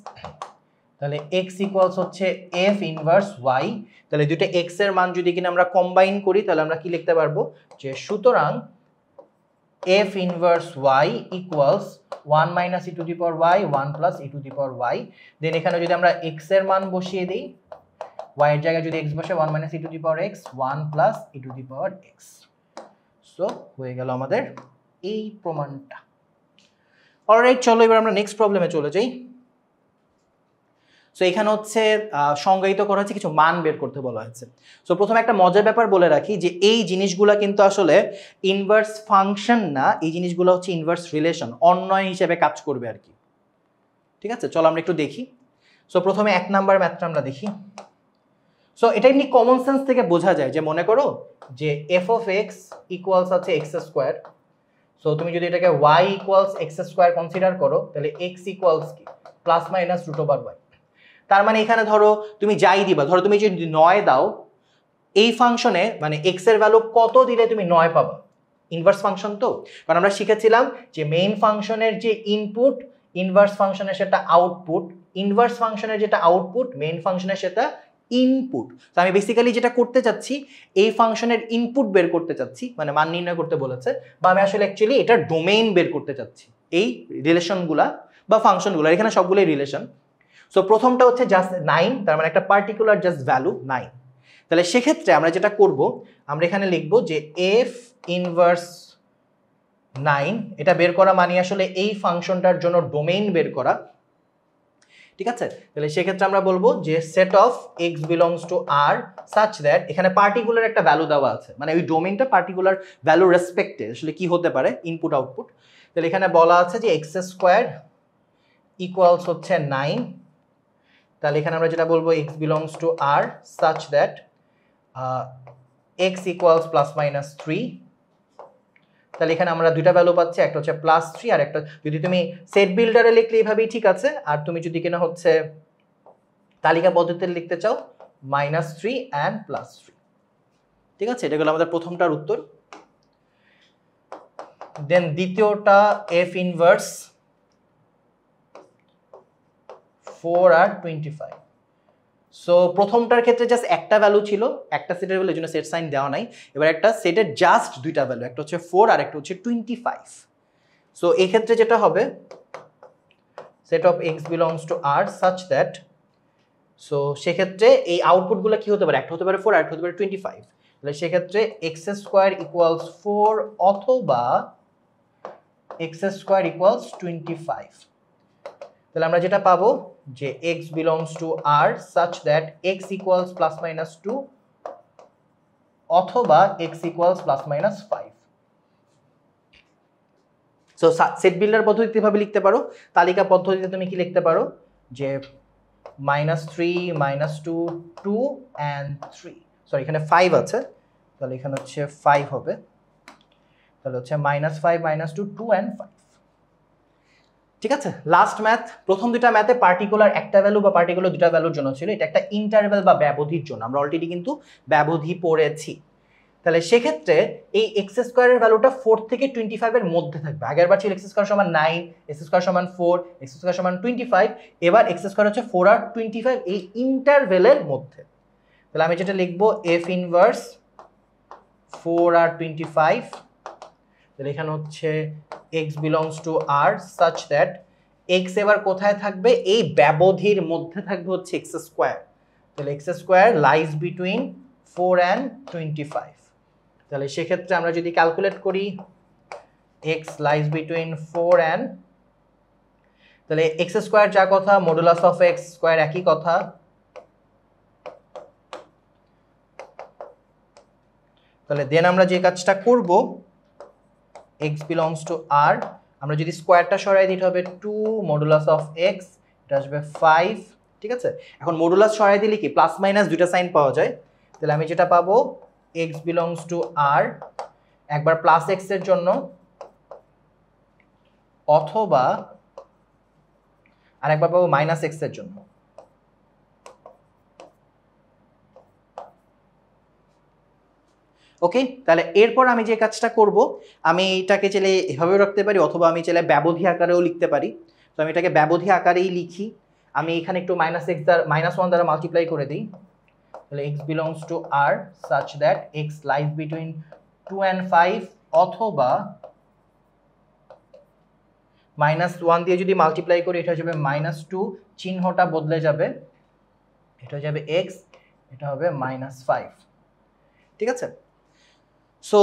তাহলে এক্স ইকুয়ালস হচ্ছে এফ ইনভার্স ওয়াই। তাহলে দুইটা এক্স এর মান যদি কিনা আমরা কম্বাইন করি, তাহলে আমরা কি লিখতে পারবো যে সুতরাং f inverse y equals 1 minus e to the power y 1 plus e to the power y. Then এখানে যদি আমরা এক্স এর মান বসিয়ে দিই, ওয়াই এর জায়গায় যদি এক্স বসে 1 minus e to the power x 1 plus e to the power x. So হয়ে গেল আমাদের এই প্রমাণটা। অলরাইট, চলো এবার আমরা নেক্সট প্রবলেমে চলে যাই। সো এখানে হচ্ছে সংজ্ঞায়িত করা হচ্ছে, কিছু মান বের করতে বলা হয়েছে। সো প্রথমে একটা মজার ব্যাপার বলে রাখি যে এই জিনিসগুলো কিন্তু আসলে ইনভার্স ফাংশন না, এই জিনিসগুলো হচ্ছে ইনভার্স রিলেশন, অন্যয় হিসেবে কাজ করবে আর কি। ঠিক আছে, চলো আমরা একটু দেখি। সো প্রথমে 1 নাম্বার ম্যাথটা আমরা দেখি। সো এটা এমনি কমন সেন্স থেকে বোঝা যায় যে মনে করো যে এফ অফ এক্স ইকুয়ালস আছে এক্স স্কোয়ার। সো তুমি যদি এটাকে y equals x square consider করো, তাহলে এক্স ইকুয়ালস কি plus minus root over y. তার মানে এখানে ধরো তুমি যাই দিবা, ধরো তুমি যদি 9 দাও, এই ফাংশনে মানে এক্স এর ভ্যালু কত দিলে তুমি 9 পাবা? ইনভার্স ফাংশন তো, কারণ আমরা শিখেছিলাম যে মেইন ফাংশনের যে ইনপুট, ইনভার্স ফাংশনের সেটা আউটপুট, ইনভার্স ফাংশনের যেটা আউটপুট, মেইন ফাংশনের সেটা ইনপুট। তো আমি বেসিক্যালি যেটা করতে চাচ্ছি, এই ফাংশনের ইনপুট বের করতে চাচ্ছি, মানে মান নির্ণয় করতে বলেছে, বা আমি আসলে অ্যাকচুয়ালি এটার ডোমেইন বের করতে চাচ্ছি। এই রিলেশনগুলা বা ফাংশনগুলো এখানে সবগুলোই রিলেশন। সো প্রথমটা হচ্ছে জাস্ট 9, তার মানে একটা পার্টিকুলার জাস্ট ভ্যালু 9। তাহলে সেক্ষেত্রে আমরা যেটা করব, আমরা এখানে লিখব যে এফ ইনভার্স 9 এটা বের করা মানে আসলে এই ফাংশনটার জন্য ডোমেইন বের করা ঠিক আছে তাহলে সেক্ষেত্রে আমরা বলবো যে set of x belongs to r such that এখানে পার্টিকুলার একটা ভ্যালু দেওয়া আছে মানে ওই ডোমেইনটা পার্টিকুলার ভ্যালু রেসপেক্টে আসলে কি হতে পারে ইনপুট আউটপুট তাহলে এখানে বলা আছে যে x স্কয়ার ইকুয়ালস হচ্ছে 9 তাহলে এখানে আমরা যেটা বলবো x belongs to r such that x equals plus minus 3 তাহলে এখানে আমরা দুইটা ভ্যালু পাচ্ছি একটা হচ্ছে +3 আর একটা যদি তুমি সেট বিল্ডারে লিখলে এইভাবেই ঠিক আছে আর তুমি যদি কিনা হচ্ছে তালিকা পদ্ধতিতে লিখতে চাও -3 and +3 ঠিক আছে এটা হলো আমাদের প্রথমটার উত্তর দেন দ্বিতীয়টা f ইনভার্স 4 আর 25 সো প্রথমটার ক্ষেত্রে জাস্ট একটা ভ্যালু ছিল একটা সেটের ভ্যালু এজন্য সেট সাইন দেওয়া নাই এবার একটা সেটের জাস্ট দুইটা ভ্যালু একটা হচ্ছে 4 আর একটা হচ্ছে 25 সো এই ক্ষেত্রে যেটা হবে set of x belongs to r such that so সেক্ষেত্রে এই আউটপুটগুলো কি হতে পারে একটা হতে পারে 4 আর একটা হতে পারে 25 তাহলে সেক্ষেত্রে x স্কয়ার ইকুয়ালস 4 অথবা x স্কয়ার ইকুয়ালস 25 তাহলে আমরা যেটা পাবো যে x belongs to r such that x equals plus minus 2 অথবা x equals plus minus 5 so set builder পদ্ধতিতে ভাবে লিখতে পারো তালিকা পদ্ধতিতে তুমি কি লিখতে পারো যে -3 -2 2 and 3 সরি এখানে 5 আছে তাহলে এখানে হচ্ছে 5 হবে তাহলে হচ্ছে -5 -2 2 and 5 ঠিক আছে লাস্ট ম্যাথ প্রথম দুটো ম্যাথে পার্টিকুলার একটা ভ্যালু বা পার্টিকুলার দুটো ভ্যালুর জন্য ছিল এটা একটা ইন্টারভ্যাল বা ব্যবধির জন্য আমরা অলরেডি কিন্তু ব্যবধি পড়েছি তাহলে সেক্ষেত্রে এই x স্কয়ারের ভ্যালুটা 4 থেকে 25 এর মধ্যে থাকবে আগেরবার ছিল x স্কয়ার সমান 9 x স্কয়ার সমান 4 x স্কয়ার সমান 25 এবার x স্কয়ার হচ্ছে 4 আর 25 এই ইন্টারভ্যালের মধ্যে তাহলে আমি যেটা লিখব f ইনভার্স 4 আর 25 তাহলে এখানে হচ্ছে x belongs to r such that x এবার কোথায় থাকবে এই ব্যবধির মধ্যে থাকবে হচ্ছে x স্কয়ার তাহলে x square lies between 4 and 25 তাহলে সেক্ষেত্রে আমরা যদি ক্যালকুলেট করি x lies between 4 and তাহলে x স্কয়ার যা কথা মডুলাস অফ x স্কয়ার একই কথা তাহলে দেন আমরা যে কাজটা করব x belongs to r আমরা যদি স্কয়ারটা সরাই দিতে হবে 2 মডুলাস অফ x এটা আসবে 5 ঠিক আছে এখন মডুলাস সরাই দিলে কি প্লাস মাইনাস দুইটা সাইন পাওয়া যায় তাহলে আমি যেটা পাবো x belongs to r একবার প্লাস x এর জন্য অথবা আরেকবার পাবো মাইনাস x এর জন্য ওকে তাহলে এরপর আমি যে কাজটা করব আমি এটাকে চাইলে এভাবেও রাখতে পারি অথবা আমি চাইলে ব্যবধি আকারেও লিখতে পারি তো আমি এটাকে ব্যবধি আকারেই লিখি আমি এখানে একটু -1 দ্বারা মাল্টিপ্লাই করে দিই তাহলে x belongs to r such that x lies between 2 and 5 অথবা -1 দিয়ে যদি মাল্টিপ্লাই করি এটা যাবে -2 চিহ্নটা বদলে যাবে এটা যাবে x এটা হবে -5 ঠিক আছে সো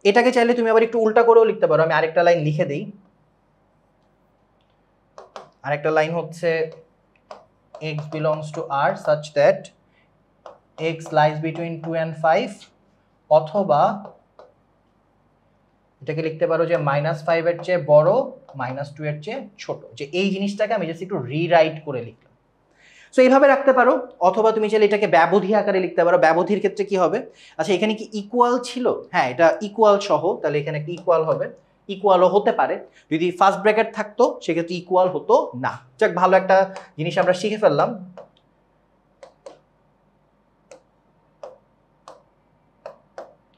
এটাকে চাইলে তুমি আবার একটু উল্টা করেও লিখতে পারো আমি আরেকটা লাইন লিখে দেই আরেকটা লাইন হচ্ছে x belongs to r such that x lies between 2 and 5 অথবা এটাকে লিখতে পারো যে -5 এর চেয়ে বড় -2 এর চেয়ে ছোট যে এই জিনিসটাকে আমি জাস্ট একটু রিরাইট করে লিখলাম সো এইভাবে রাখতে পারো অথবা তুমি চাইলে এটাকে ব্যবধি আকারে লিখতে পারো ব্যবধির ক্ষেত্রে কি হবে আচ্ছা এখানে কি ইকুয়াল ছিল হ্যাঁ এটা ইকুয়াল সহ তাহলে এখানে একটা ইকুয়াল হবে ইকুয়ালও হতে পারে যদি ফার্স্ট ব্র্যাকেট থাকতো সেক্ষেত্রে ইকুয়াল হতো না যাক ভালো একটা জিনিস আমরা শিখে ফেললাম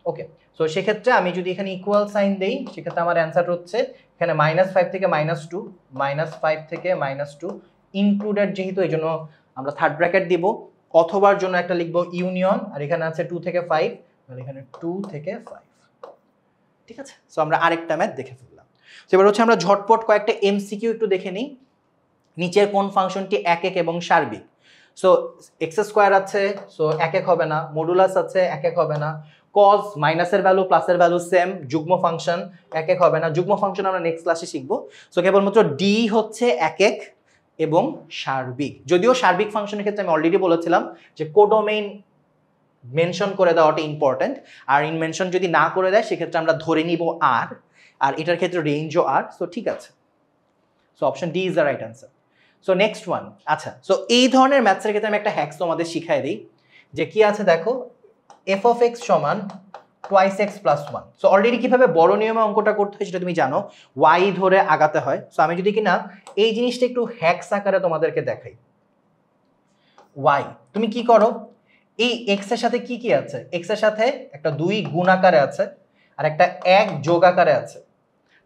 ওকে সো সেক্ষেত্রে আমি যদি এখানে ইকুয়াল সাইন দেই সেক্ষেত্রে আমার অ্যান্সার হচ্ছে এখানে -5 থেকে -2 -5 থেকে -2 ইনক্লুডেড যেহেতু এই জন্য আমরা থার্ড ব্র্যাকেট দিব অথবার জন্য একটা লিখব ইউনিয়ন আর এখানে আছে 2 থেকে 5 তাহলে এখানে 2 থেকে 5 ঠিক আছে সো আমরা আরেকটা ম্যাথ দেখে ফেললাম তো এবার হচ্ছে আমরা ঝটপট কয়েকটা এমসিকিউ একটু দেখে নিই নিচের কোন ফাংশনটি একক এবং সার্বিক সো x স্কয়ার আছে সো একক হবে না মডুলাস আছে একক হবে না কজ মাইনাসের ভ্যালু প্লাসের ভ্যালু সেম, যুগ্ম ফাংশন এক এক হবে না, যুগ্ম ফাংশন আমরা নেক্সট ক্লাসে শিখবো। সো কেবলমাত্র ডি হচ্ছে এক এক এবং সার্বিক। যদিও সার্বিক ফাংশনের ক্ষেত্রে আমি অলরেডি বলেছিলাম যে কোডোমেইন মেনশন করে দেওয়াটা ইম্পর্টেন্ট, আর ইন মেনশন যদি না করে দেয় সেক্ষেত্রে আমরা ধরে নিব আর এটার ক্ষেত্রে রেঞ্জও আর। সো ঠিক আছে, so option D is the right answer. So next one. আচ্ছা, সো এই ধরনের ম্যাথসের ক্ষেত্রে আমি একটা হ্যাক্স তোমাদের শিখাই দিই যে কি আছে দেখো, এফ অফ এক্স সমান twice x plus one. So already কিভাবে বড় নিয়মে অঙ্কটা করতে হয় সেটা তুমি জানো, ওয়াই ধরে আগাতে হয়। সো আমি যদি কিনা এই জিনিসটা একটু হ্যাক্স আকারে তোমাদেরকে দেখাই, ওয়াই তুমি কি করো, এই এক্স এর সাথে কি কি আছে, এক্স এর সাথে একটা 2 গুণ আকারে আছে আর একটা 1 যোগ আকারে আছে।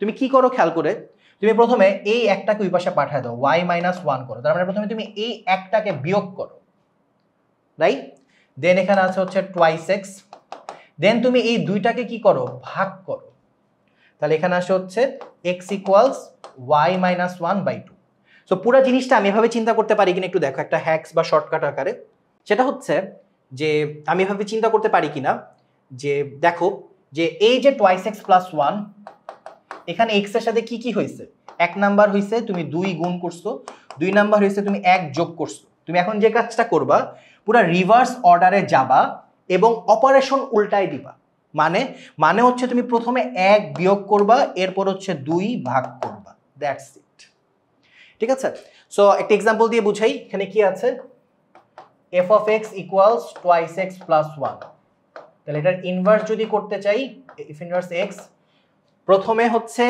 তুমি কি করো খেয়াল করে, তুমি প্রথমে এই একটাকে ওই পাশে পাঠিয়ে দাও, y মাইনাস 1 করো, তার মানে প্রথমে তুমি এই একটাকে বিয়োগ করো, রাইট? দেন এখানে আছে হচ্ছে টুয়াইস এক্স, দেন তুমি এই দুইটাকে কি করো, ভাগ করো, তাহলে এখানে আসে হচ্ছে x equals y minus 1/2। So পুরো জিনিসটা আমি এভাবে চিন্তা করতে পারি কিনা একটু দেখো, একটা হ্যাক্স বা শর্টকাট আকারে। সেটা হচ্ছে যে আমি এভাবে চিন্তা করতে পারি কিনা যে দেখো, যে এই যে টুয়াইস এক্স প্লাস 1, এখানে এক্স এর সাথে কি কি হয়েছে, এক নাম্বার হয়েছে তুমি 2 গুণ করছো, 2 নাম্বার হয়েছে তুমি 1 যোগ করছো। তুমি এখন যে কাজটা করবা, পুরো রিভার্স অর্ডারে যাবা এবং অপারেশন উল্টাই দিবা। মানে হচ্ছে তুমি প্রথমে 1 বিয়োগ করবা, এরপর হচ্ছে 2 ভাগ করবা, দ্যাটস ইট। ঠিক আছে? সো একটা এক্সাম্পল দিয়ে বুঝাই, এখানে কি আছে, f of x equals twice x plus 1। তাহলে এটার ইনভার্স যদি করতে চাই, if inverse x, প্রথমে হচ্ছে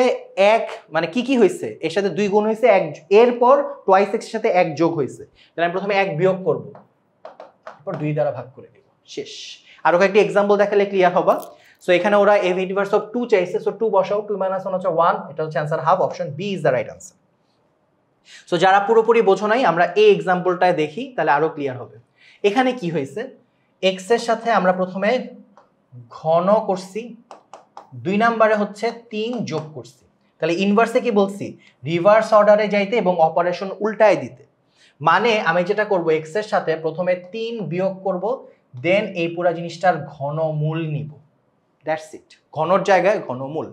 1 মানে কি কি হয়েছে, এর সাথে 2 গুণ হয়েছে, 1 এরপর টুয়াইস x এর সাথে 1 যোগ হয়েছে, তাহলে আমি প্রথমে 1 বিয়োগ করব, তারপর 2 দ্বারা ভাগ করে দেব, শেষ। আরো কয়েকটি এক্সাম্পল দেখালে ক্লিয়ার হবে। সো এখানে ওরা f ইনভার্স অফ 2 চাইছে, সো 2 বসাও, 2 - 1 হচ্ছে 1, এটা হচ্ছে answer half, option B is the right answer. So যারা পুরোপুরি বোঝো নাই, আমরা এই এক্সাম্পলটায় দেখি, তাহলে আরো ক্লিয়ার হবে। এখানে কি হয়েছে, x এর সাথে আমরা প্রথমে ঘন করছি, 2 নম্বরে হচ্ছে 3 যোগ করছি। তাহলে ইনভার্সে কি বলছি, রিভার্স অর্ডারে যাইতে এবং অপারেশন উল্টায় দিতে। মানে আমি যেটা করব, x এর সাথে প্রথমে 3 বিয়োগ করব, দেন এই পুরো জিনিসটার ঘনমূল নিব, দ্যাটস ইট। ঘনর জায়গায় ঘনমূল।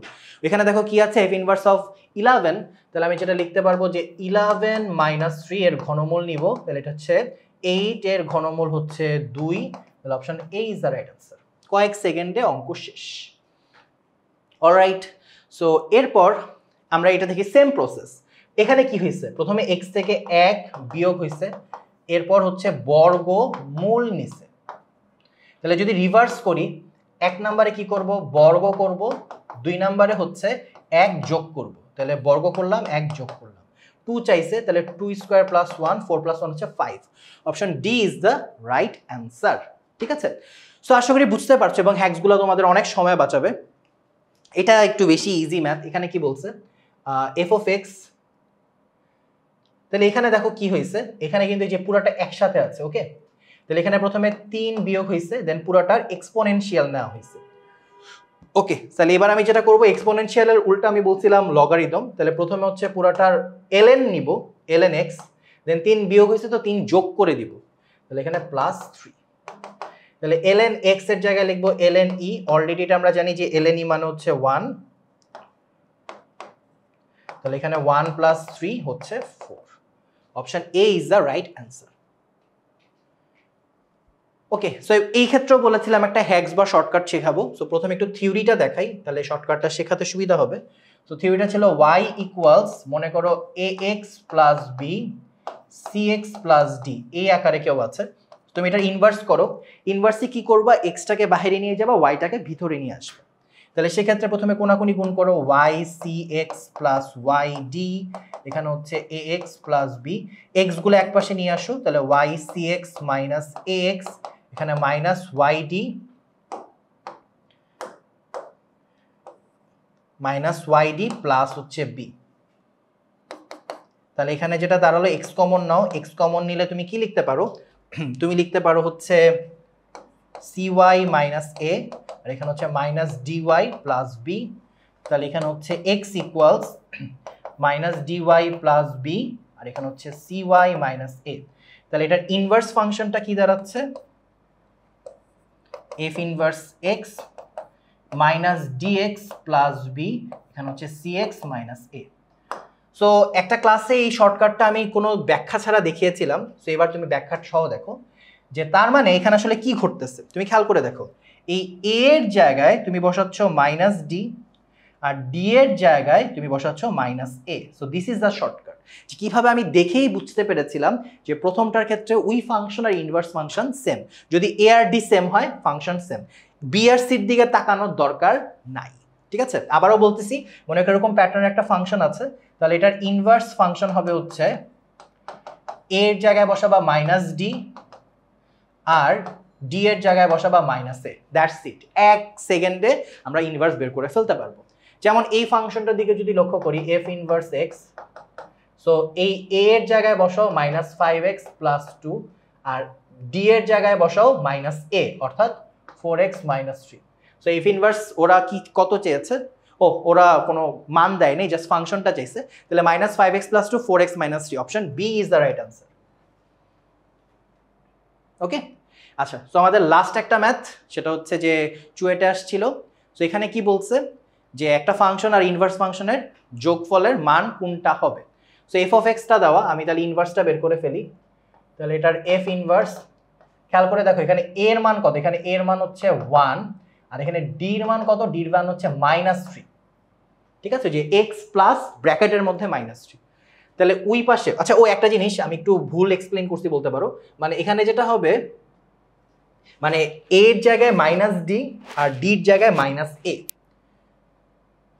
এখানে দেখো কি আছে, f ইনভার্স অফ 11, তাহলে আমি যেটা লিখতে পারবো যে 11 মাইনাস 3 এর ঘনমূল নিব, তাহলে এটা হচ্ছে 8 এর ঘনমূল হচ্ছে 2, তাহলে option A is the right answer. কয়েক সেকেন্ডে অঙ্ক শেষ। অলরাইট, সো এরপর আমরা এটা থেকে সেম প্রসেস, এখানে কি হয়েছে, প্রথমে x থেকে 1 বিয়োগ হয়েছে, এরপর হচ্ছে বর্গমূল নিছে। তাহলে যদি রিভার্স করি, 1 নম্বরে কি করব, বর্গ করব, 2 নম্বরে হচ্ছে 1 যোগ করব, তাহলে বর্গ করলাম, 1 যোগ করলাম, 2 চাইছে, তাহলে 2 স্কয়ার প্লাস 1, 4 প্লাস 1 হচ্ছে 5, option D is the right answer. ঠিক আছে? সো আশা করি বুঝতে পারছো এবং হ্যাক্সগুলো তোমাদের অনেক সময় বাঁচাবে। এটা একটু বেশি ইজি ম্যাথ। এখানে কি বলছে, এফ অফ এক্স, তাহলে এখানে দেখো কি হয়েছে, এখানে কিন্তু এই যে পুরোটা একসাথে আছে, ওকে। তাহলে এখানে প্রথমে 3 বিয়োগ হয়েছে, দেন পুরোটার এক্সপোনেনশিয়াল নেওয়া হয়েছে, ওকে। তাহলে এবার আমি যেটা করব, এক্সপোনেনশিয়ালের উল্টা আমি বলছিলাম লগারিদম, তাহলে প্রথমে হচ্ছে পুরোটার ln নিব, ln x, দেন 3 বিয়োগ হয়েছে তো 3 যোগ করে দিব, তাহলে এখানে প্লাস 3, তাহলে ln x এর জায়গায় লিখব ln e, অলরেডি এটা আমরা জানি যে ln e মানে হচ্ছে 1, তাহলে এখানে 1 প্লাস 3 হচ্ছে 4, option A is the right answer. Okay, so এই ক্ষেত্রেও বলেছিলাম একটা হ্যাক্স বা শর্টকাট শেখাবো। সো প্রথমে একটু থিওরিটা দেখাই, তাহলে শর্টকাটটা শেখাতে সুবিধা হবে। সো থিওরিটা ছিল y ইকুয়ালস, মনে করো ax plus b cx plus d, এই আকারে কেউ আছে, তুমি এটা ইনভার্স করো। ইনভার্সে কি করবা, এক্সটাকে বাইরে নিয়ে যাবা, ওয়াইটাকে ভিতরে নিয়ে আসবে। তাহলে সেক্ষেত্রে প্রথমে কোনাকুনি গুণ করো, y cx plus y d, এখানে হচ্ছে ax প্লাস b, এক্স গুলো এক পাশে নিয়ে আসো, তাহলে y cx মাইনাস ax, এখানে minus yd minus yd plus হচ্ছে b। তাহলে এখানে যেটা দাঁড়ালো, এক্স কমন নাও, এক্স কমন নিলে তুমি কি লিখতে পারো, তুমি লিখতে পারো হচ্ছে cy মাইনাস a, আর এখানে হচ্ছে মাইনাস dy প্লাস b, তাহলে এখানে হচ্ছে x equals minus dy plus b, আর এখানে হচ্ছে cy মাইনাস a। তাহলে এটার ইনভার্স ফাংশনটা কি দাঁড়াচ্ছে, f inverse x minus d x plus b, এখানে হচ্ছে সিএক্স মাইনাস এ। সো একটা ক্লাসে এই শর্টকাটটা আমি কোনো ব্যাখ্যা ছাড়া দেখিয়েছিলাম, সো এবার তুমি ব্যাখ্যা সহ দেখো যে তার মানে এখানে আসলে কি ঘটতেছে। তুমি খেয়াল করে দেখো, এই এ এর জায়গায় তুমি বসাচ্ছ মাইনাস ডি, আর ডি এর জায়গায় তুমি বসাচ্ছ minus A. So this is the shortcut. কিভাবে আমি দেখেই বুঝতে পেরেছিলাম যে প্রথমটার ক্ষেত্রে ওই ফাংশন আর ইনভার্স ফাংশন সেম, যদি এ আর ডি সেম হয় ফাংশন সেম, বি আর সির দিকে তাকানোর দরকার নাই। ঠিক আছে, আবারও বলতেছি, মনে করো এরকম প্যাটার্নের একটা ফাংশন আছে, তাহলে এটার ইনভার্স ফাংশন হবে হচ্ছে এ এর জায়গায় বসাবা মাইনাস ডি, আর ডি এর জায়গায় বসাবা মাইনাস এ। দ্যাটস ইট, 1 সেকেন্ডে আমরা ইনভার্স বের করে ফেলতে পারবো। যেমন এই ফাংশনটার দিকে যদি লক্ষ্য করি, এফ ইনভার্স এক্স, সো এই এ এর জায়গায় বসাও মাইনাস 5x প্লাস 2, আর ডি এর জায়গায় বসাও মাইনাস এ অর্থাৎ 4x minus 3। So F inverse ওরা কি কত চেয়েছে, ওরা কোনো মান দেয় নাই, জাস্ট ফাংশনটা চাইছে। তাহলে minus 5x plus 2 4x minus 3, option B is the right answer. Okay, আচ্ছা, সো আমাদের লাস্ট একটা ম্যাথ, সেটা হচ্ছে যে চুয়েটে আসছিল। সো এখানে কি বলছে যে একটা ফাংশন আর ইনভার্স ফাংশনের যোগফলের মান কোনটা হবে। সো এফ অফ এক্সটা দেওয়া, আমি তাহলে ইনভার্সটা বের করে ফেলি। তাহলে এটার এফ ইনভার্স, খেয়াল করে দেখো এখানে এ এর মান কত, এখানে এ এর মান হচ্ছে 1, আর এখানে ডি এর মান কত, ডি এর মান হচ্ছে মাইনাস 3। ঠিক আছে, যে এক্স প্লাস ব্র্যাকেটের মধ্যে মাইনাস 3। তাহলে ওই পাশে, আচ্ছা ও একটা জিনিস আমি একটু ভুল এক্সপ্লেন করছি বলতে পারো, মানে এখানে যেটা হবে, মানে এ এর জায়গায় মাইনাস ডি আর ডি এর জায়গায় মাইনাস এ।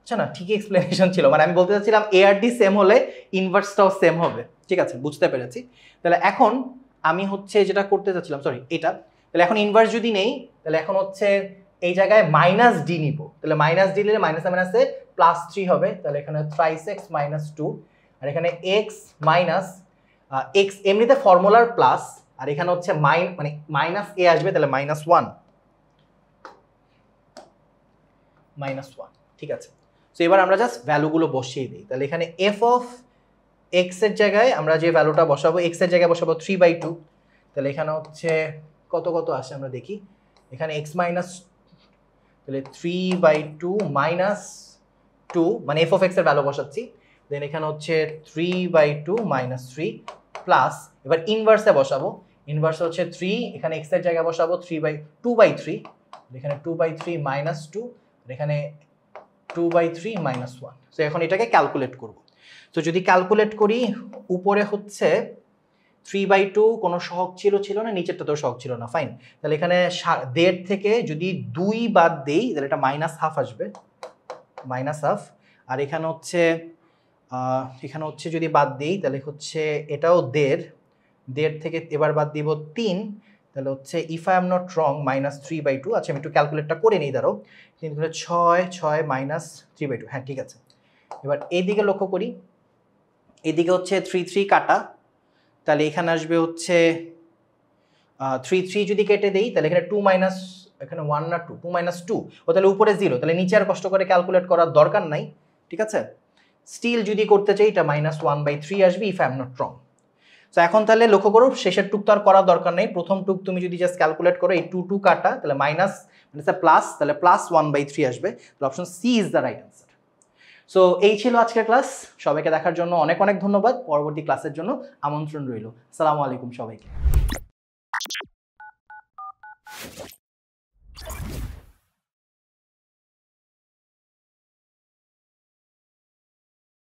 আচ্ছা না, ঠিকই এক্সপ্লেনেশন ছিল, মানে আমি বলতে চাচ্ছিলাম এ আর ডি সেম হলে ইনভার্সটাও সেম হবে। ঠিক আছে, বুঝতে পেরেছি। তাহলে এখন আমি হচ্ছে যেটা করতে চাচ্ছিলাম, সরি এটা, তাহলে এখন ইনভার্স যদি নেই, তাহলে এখন হচ্ছে এই জায়গায় মাইনাস ডি নিব। তাহলে মাইনাস ডি নিলে মাইনাসে মাইনাসে প্লাস 3 হবে, তাহলে এখানে থ্রাইস এক্স মাইনাস 2, আর এখানে এক্স মাইনাস এক্স এমনিতে ফর্মুলার প্লাস, আর এখানে হচ্ছে মানে মাইনাস এ আসবে, তাহলে মাইনাস 1 মাইনাস 1। ঠিক আছে, তো এবার আমরা জাস্ট ভ্যালুগুলো বসিয়ে দিই। তাহলে এখানে এফ অফ এক্স এর জায়গায় আমরা যে ভ্যালুটা বসাবো, এক্স এর জায়গায় বসাবো 3/2। তাহলে এখানে হচ্ছে কত কত আসে আমরা দেখি, এখানে এক্স মাইনাস, তাহলে 3/2 মাইনাস 2, মানে এফ অফ এক্স এর ভ্যালু বসাচ্ছি। দেন এখানে হচ্ছে 3/2 মাইনাস 3 প্লাস, এবার ইনভার্সে বসাবো, ইনভার্স হচ্ছে 3, এখানে এক্স এর জায়গায় বসাবো 2/3, এখানে 2/3 মাইনাস 2, এখানে 2/3 মাইনাস 1। সো এখন এটাকে ক্যালকুলেট করব। তো যদি ক্যালকুলেট করি, উপরে হচ্ছে 3/2 কোনো সহগ ছিল না, নিচেরটা তো সহগ ছিল না, ফাইন। তাহলে এখানে 1.5 থেকে যদি 2 বাদ দেই, তাহলে এটা মাইনাস হাফ আসবে, মাইনাস হাফ। আর এখানে হচ্ছে যদি বাদ দিই, তাহলে হচ্ছে এটাও 1.5 থেকে এবার বাদ দিব 3, তাহলে হচ্ছে if I am not wrong minus 3/2। আচ্ছা আমি একটু ক্যালকুলেটটা করে নিই, দাঁড়াও, 3 করে 6 মাইনাস 3/2, হ্যাঁ ঠিক আছে। এবার এইদিকে লক্ষ্য করি, এদিকে হচ্ছে 3 কাটা, তাহলে এখানে আসবে হচ্ছে 3 যদি কেটে দেই, তাহলে এখানে 2 মাইনাস, এখানে 1 না 2 মাইনাস 2, ও তাহলে উপরে 0, তাহলে নিচে আর কষ্ট করে ক্যালকুলেট করার দরকার নাই। ঠিক আছে, স্টিল যদি করতে চাই এটা মাইনাস 1/3 আসবে ইফ আই এম নট রং। তো এখন তাহলে লক্ষ্য করো, শেষের টুক তো আর করার দরকার নেই, প্রথম টুক তুমি যদি জাস্ট ক্যালকুলেট করো, এই 2 কাটা, তাহলে মাইনাস মানে প্লাস, তাহলে প্লাস 1/3 আসবে। তাহলে option C is the right answer. So এই ছিল আজকের ক্লাস, সবাইকে দেখার জন্য অনেক অনেক ধন্যবাদ। পরবর্তী ক্লাসের জন্য আমন্ত্রণ রইল। আসসালামু আলাইকুম সবাইকে।